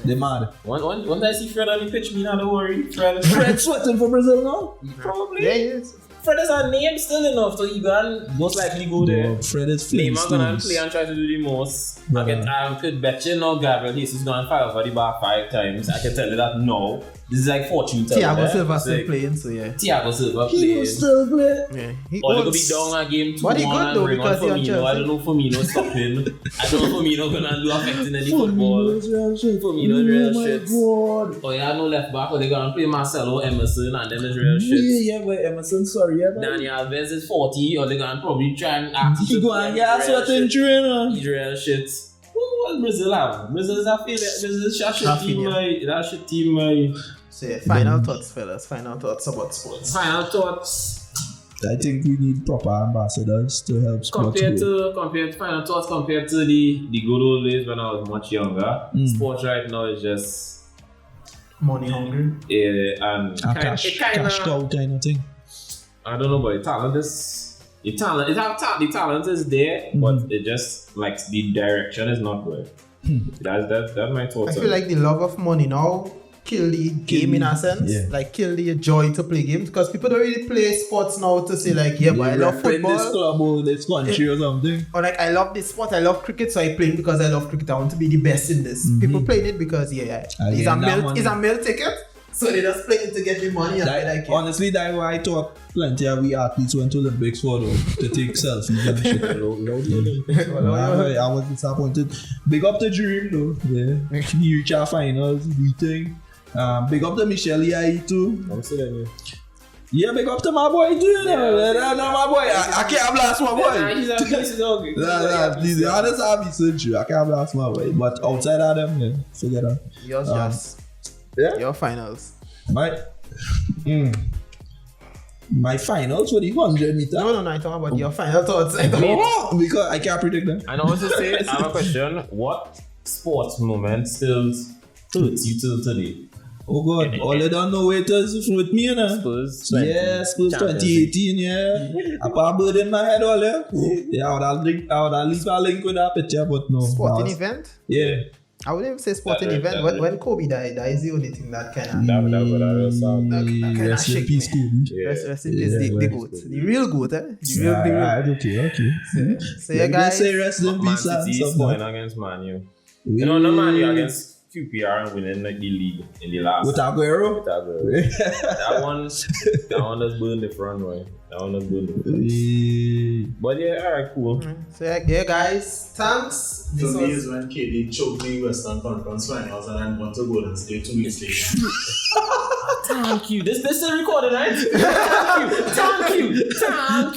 [SPEAKER 1] They mad.
[SPEAKER 2] Once I see Fred on the pitch, me not to worry.
[SPEAKER 1] Fred sweating for Brazil now?
[SPEAKER 2] Probably.
[SPEAKER 3] Yeah, he is.
[SPEAKER 2] Fred is a name still enough, so he gonna most likely go there.
[SPEAKER 1] No, Fred is
[SPEAKER 2] Neymar gonna
[SPEAKER 1] Flintstones.
[SPEAKER 2] play and try to do the most.
[SPEAKER 1] Brother.
[SPEAKER 2] I could bet you no Gabriel Jesus gonna fire for the bar 5 times. I can tell you that no. This is like fortune telling.
[SPEAKER 3] Thiago Silva still playing, so yeah.
[SPEAKER 2] Thiago Silva
[SPEAKER 1] He
[SPEAKER 2] playing.
[SPEAKER 1] will still play.
[SPEAKER 3] Yeah. He
[SPEAKER 2] Or they could
[SPEAKER 3] holds-
[SPEAKER 2] be down a game 2-1
[SPEAKER 3] But he good
[SPEAKER 2] and
[SPEAKER 3] though,
[SPEAKER 2] bring on
[SPEAKER 3] because he on
[SPEAKER 2] Firmino. I
[SPEAKER 3] Chelsea.
[SPEAKER 2] don't know Firmino stopping. I don't know Firmino gonna do affecting any football.
[SPEAKER 1] Firmino's real shit.
[SPEAKER 2] Firmino's real
[SPEAKER 1] Oh my
[SPEAKER 2] shit.
[SPEAKER 1] God.
[SPEAKER 2] Oh yeah, no left back. Or they gonna play Marcelo, Emerson, and then it's real shit.
[SPEAKER 1] Yeah, but Emerson, sorry, yeah, man.
[SPEAKER 2] Daniel Alves is 40, or they gonna probably try and act.
[SPEAKER 1] He go and get sweating trainer.
[SPEAKER 2] Israel shit. What Brazil have? Brazil is a failure. Brazil is a shit team,
[SPEAKER 3] Rafinha.
[SPEAKER 2] that shit team.
[SPEAKER 3] So yeah, final thoughts, fellas. Final thoughts about sports.
[SPEAKER 2] Final thoughts.
[SPEAKER 1] I think we need proper ambassadors to help sports
[SPEAKER 2] Compared
[SPEAKER 1] grow.
[SPEAKER 2] to final thoughts compared to the good old days when I was much younger, sports right now is just
[SPEAKER 3] Money hungry.
[SPEAKER 2] and
[SPEAKER 1] A cash cow kind of thing.
[SPEAKER 2] I don't know, but the talent is there, but it just like the direction is not right. That's my
[SPEAKER 3] I
[SPEAKER 2] thoughts.
[SPEAKER 3] feel like the love of money now kill the game in a sense.
[SPEAKER 1] Yeah.
[SPEAKER 3] Like kill the joy to play games because people don't really play sports now to say like, yeah, but I love
[SPEAKER 1] In this
[SPEAKER 3] football.
[SPEAKER 1] club or this country or something.
[SPEAKER 3] Or like I love this sport, I love cricket, so I play it because I love cricket. I want to be the best in this. People playing it because it's a meal ticket, so they just play it to get the money. And
[SPEAKER 1] That,
[SPEAKER 3] I like it.
[SPEAKER 1] honestly, that's why I thought plenty of we athletes went to Olympics for though, to take selfies and shit. I was disappointed. Big up the dream though. Yeah. He reached our finals, beating. Big up to Michelle EIE too.
[SPEAKER 2] I'm saying you.
[SPEAKER 1] Yeah, big up to my boy too. You know, my boy. I can't blast my boy.
[SPEAKER 2] He's a piece of
[SPEAKER 1] Please, the others have been so true. I can't blast my boy. But outside of them, yeah, forget that.
[SPEAKER 3] Yours just.
[SPEAKER 1] Yeah.
[SPEAKER 3] Your finals.
[SPEAKER 1] My finals for the 100 meter.
[SPEAKER 3] No, I'm talking about your final thoughts.
[SPEAKER 1] Because I can't predict them.
[SPEAKER 2] And I also say, I have a question. What sports moment still hurts you till today?
[SPEAKER 1] Oh God, all I don't know it is with me, you know.
[SPEAKER 2] Spurs.
[SPEAKER 1] Spurs 2018, yeah. I put a bird in my head, all yeah. Yeah, I would leave a link with that picture, but no.
[SPEAKER 3] Sporting event?
[SPEAKER 1] Yeah.
[SPEAKER 3] I wouldn't even say sporting event. When Kobe died, that is the only thing that kind of.
[SPEAKER 2] That's what I was saying.
[SPEAKER 1] Rest in peace, Kobe.
[SPEAKER 3] Rest in peace, the goat. The real goat, eh? The real.
[SPEAKER 1] Okay.
[SPEAKER 3] So yeah, guys.
[SPEAKER 1] Say rest in
[SPEAKER 2] Man
[SPEAKER 1] peace.
[SPEAKER 2] City is going against Man U. You know, no Man U against QPR and winning the league in the last.
[SPEAKER 1] With Aguero?
[SPEAKER 2] That one just burned the front way. But yeah, alright, cool.
[SPEAKER 3] So yeah, guys, thanks.
[SPEAKER 7] For me is when KD choked the Western Conference Finals and then went to Golden State 2 weeks later.
[SPEAKER 2] Thank you. This is recorded, right? Thank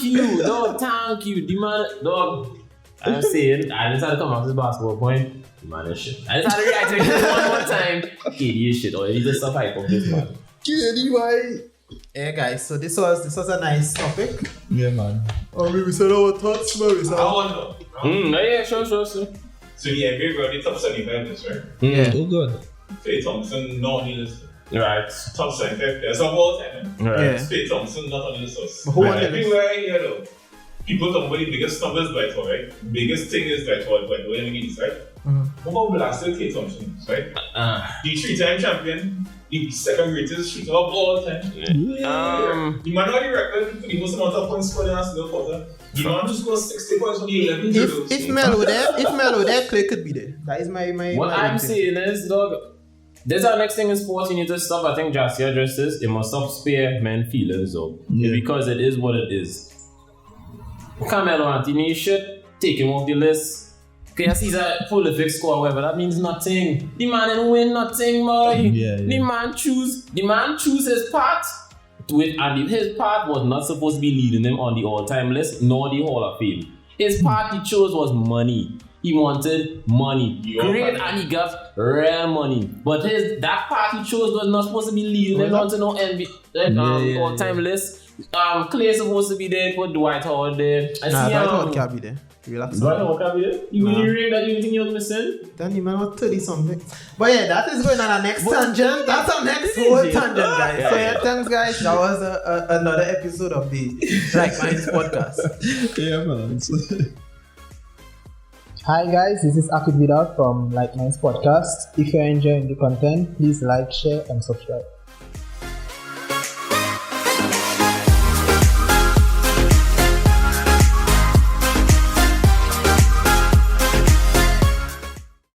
[SPEAKER 2] you. Dog, thank you. The man, dog. I'm saying, I just had to come off this basketball point. The man is shit. I just had to react to it one more time. KD is shit. Or you just stop hype of this man.
[SPEAKER 1] KD, why?
[SPEAKER 3] Yeah, guys. So this was a nice topic.
[SPEAKER 1] Yeah, man.
[SPEAKER 3] Or we said our thoughts, but we said.
[SPEAKER 7] I wonder.
[SPEAKER 2] Yeah, sure.
[SPEAKER 7] So the NBA got the top 75 list, right?
[SPEAKER 3] Yeah.
[SPEAKER 1] Oh God.
[SPEAKER 7] Faye Thompson not on the list.
[SPEAKER 2] Right.
[SPEAKER 7] Top 75. There's some all time.
[SPEAKER 2] Right.
[SPEAKER 3] Yeah.
[SPEAKER 7] Faye Thompson not on the list.
[SPEAKER 3] But who on the list?
[SPEAKER 7] Everywhere you know, people talk about the biggest numbers by tour, right? Biggest thing is by tour, by the way it is, right? What about Blaster Faye Thompson, right? The 3-time champion. The second greatest shooter of all time. The man had the record for the most amount of points scored in a single quarter. The man who scored 60 points on the 11 drills.
[SPEAKER 3] If Melo there, Clay could be there. That is my
[SPEAKER 2] What I'm saying is, dog, there's our next thing in sports. You need to stop. I think Jassie addressed this. It must stop spare men feelings, though.
[SPEAKER 1] Yeah.
[SPEAKER 2] Because it is what it is. Carmelo Anthony should take him off the list. Yes, he's a prolific scorer, whatever. That means nothing. The man didn't win nothing, boy.
[SPEAKER 1] Yeah.
[SPEAKER 2] The man choose his part to it, and his part was not supposed to be leading him on the all-time list nor the Hall of Fame. His part he chose was money. He wanted money. Great, and he got real money. But that part he chose was not supposed to be leading him onto no all-time list. Clay supposed to be there, put Dwight Howard there.
[SPEAKER 3] Dwight Howard can't be there. Relax.
[SPEAKER 2] Dwight Howard can't be there? You really rate that you think you're missing?
[SPEAKER 3] Then the man was 30 something. But yeah, that is going on our next tangent. That's our next whole tangent, guys. So yeah, thanks guys. That was another episode of the Like Minds podcast.
[SPEAKER 1] Yeah, man.
[SPEAKER 8] Hi guys, this is Akid Vidal from Like Minds Podcast. If you're enjoying the content, please like, share and subscribe.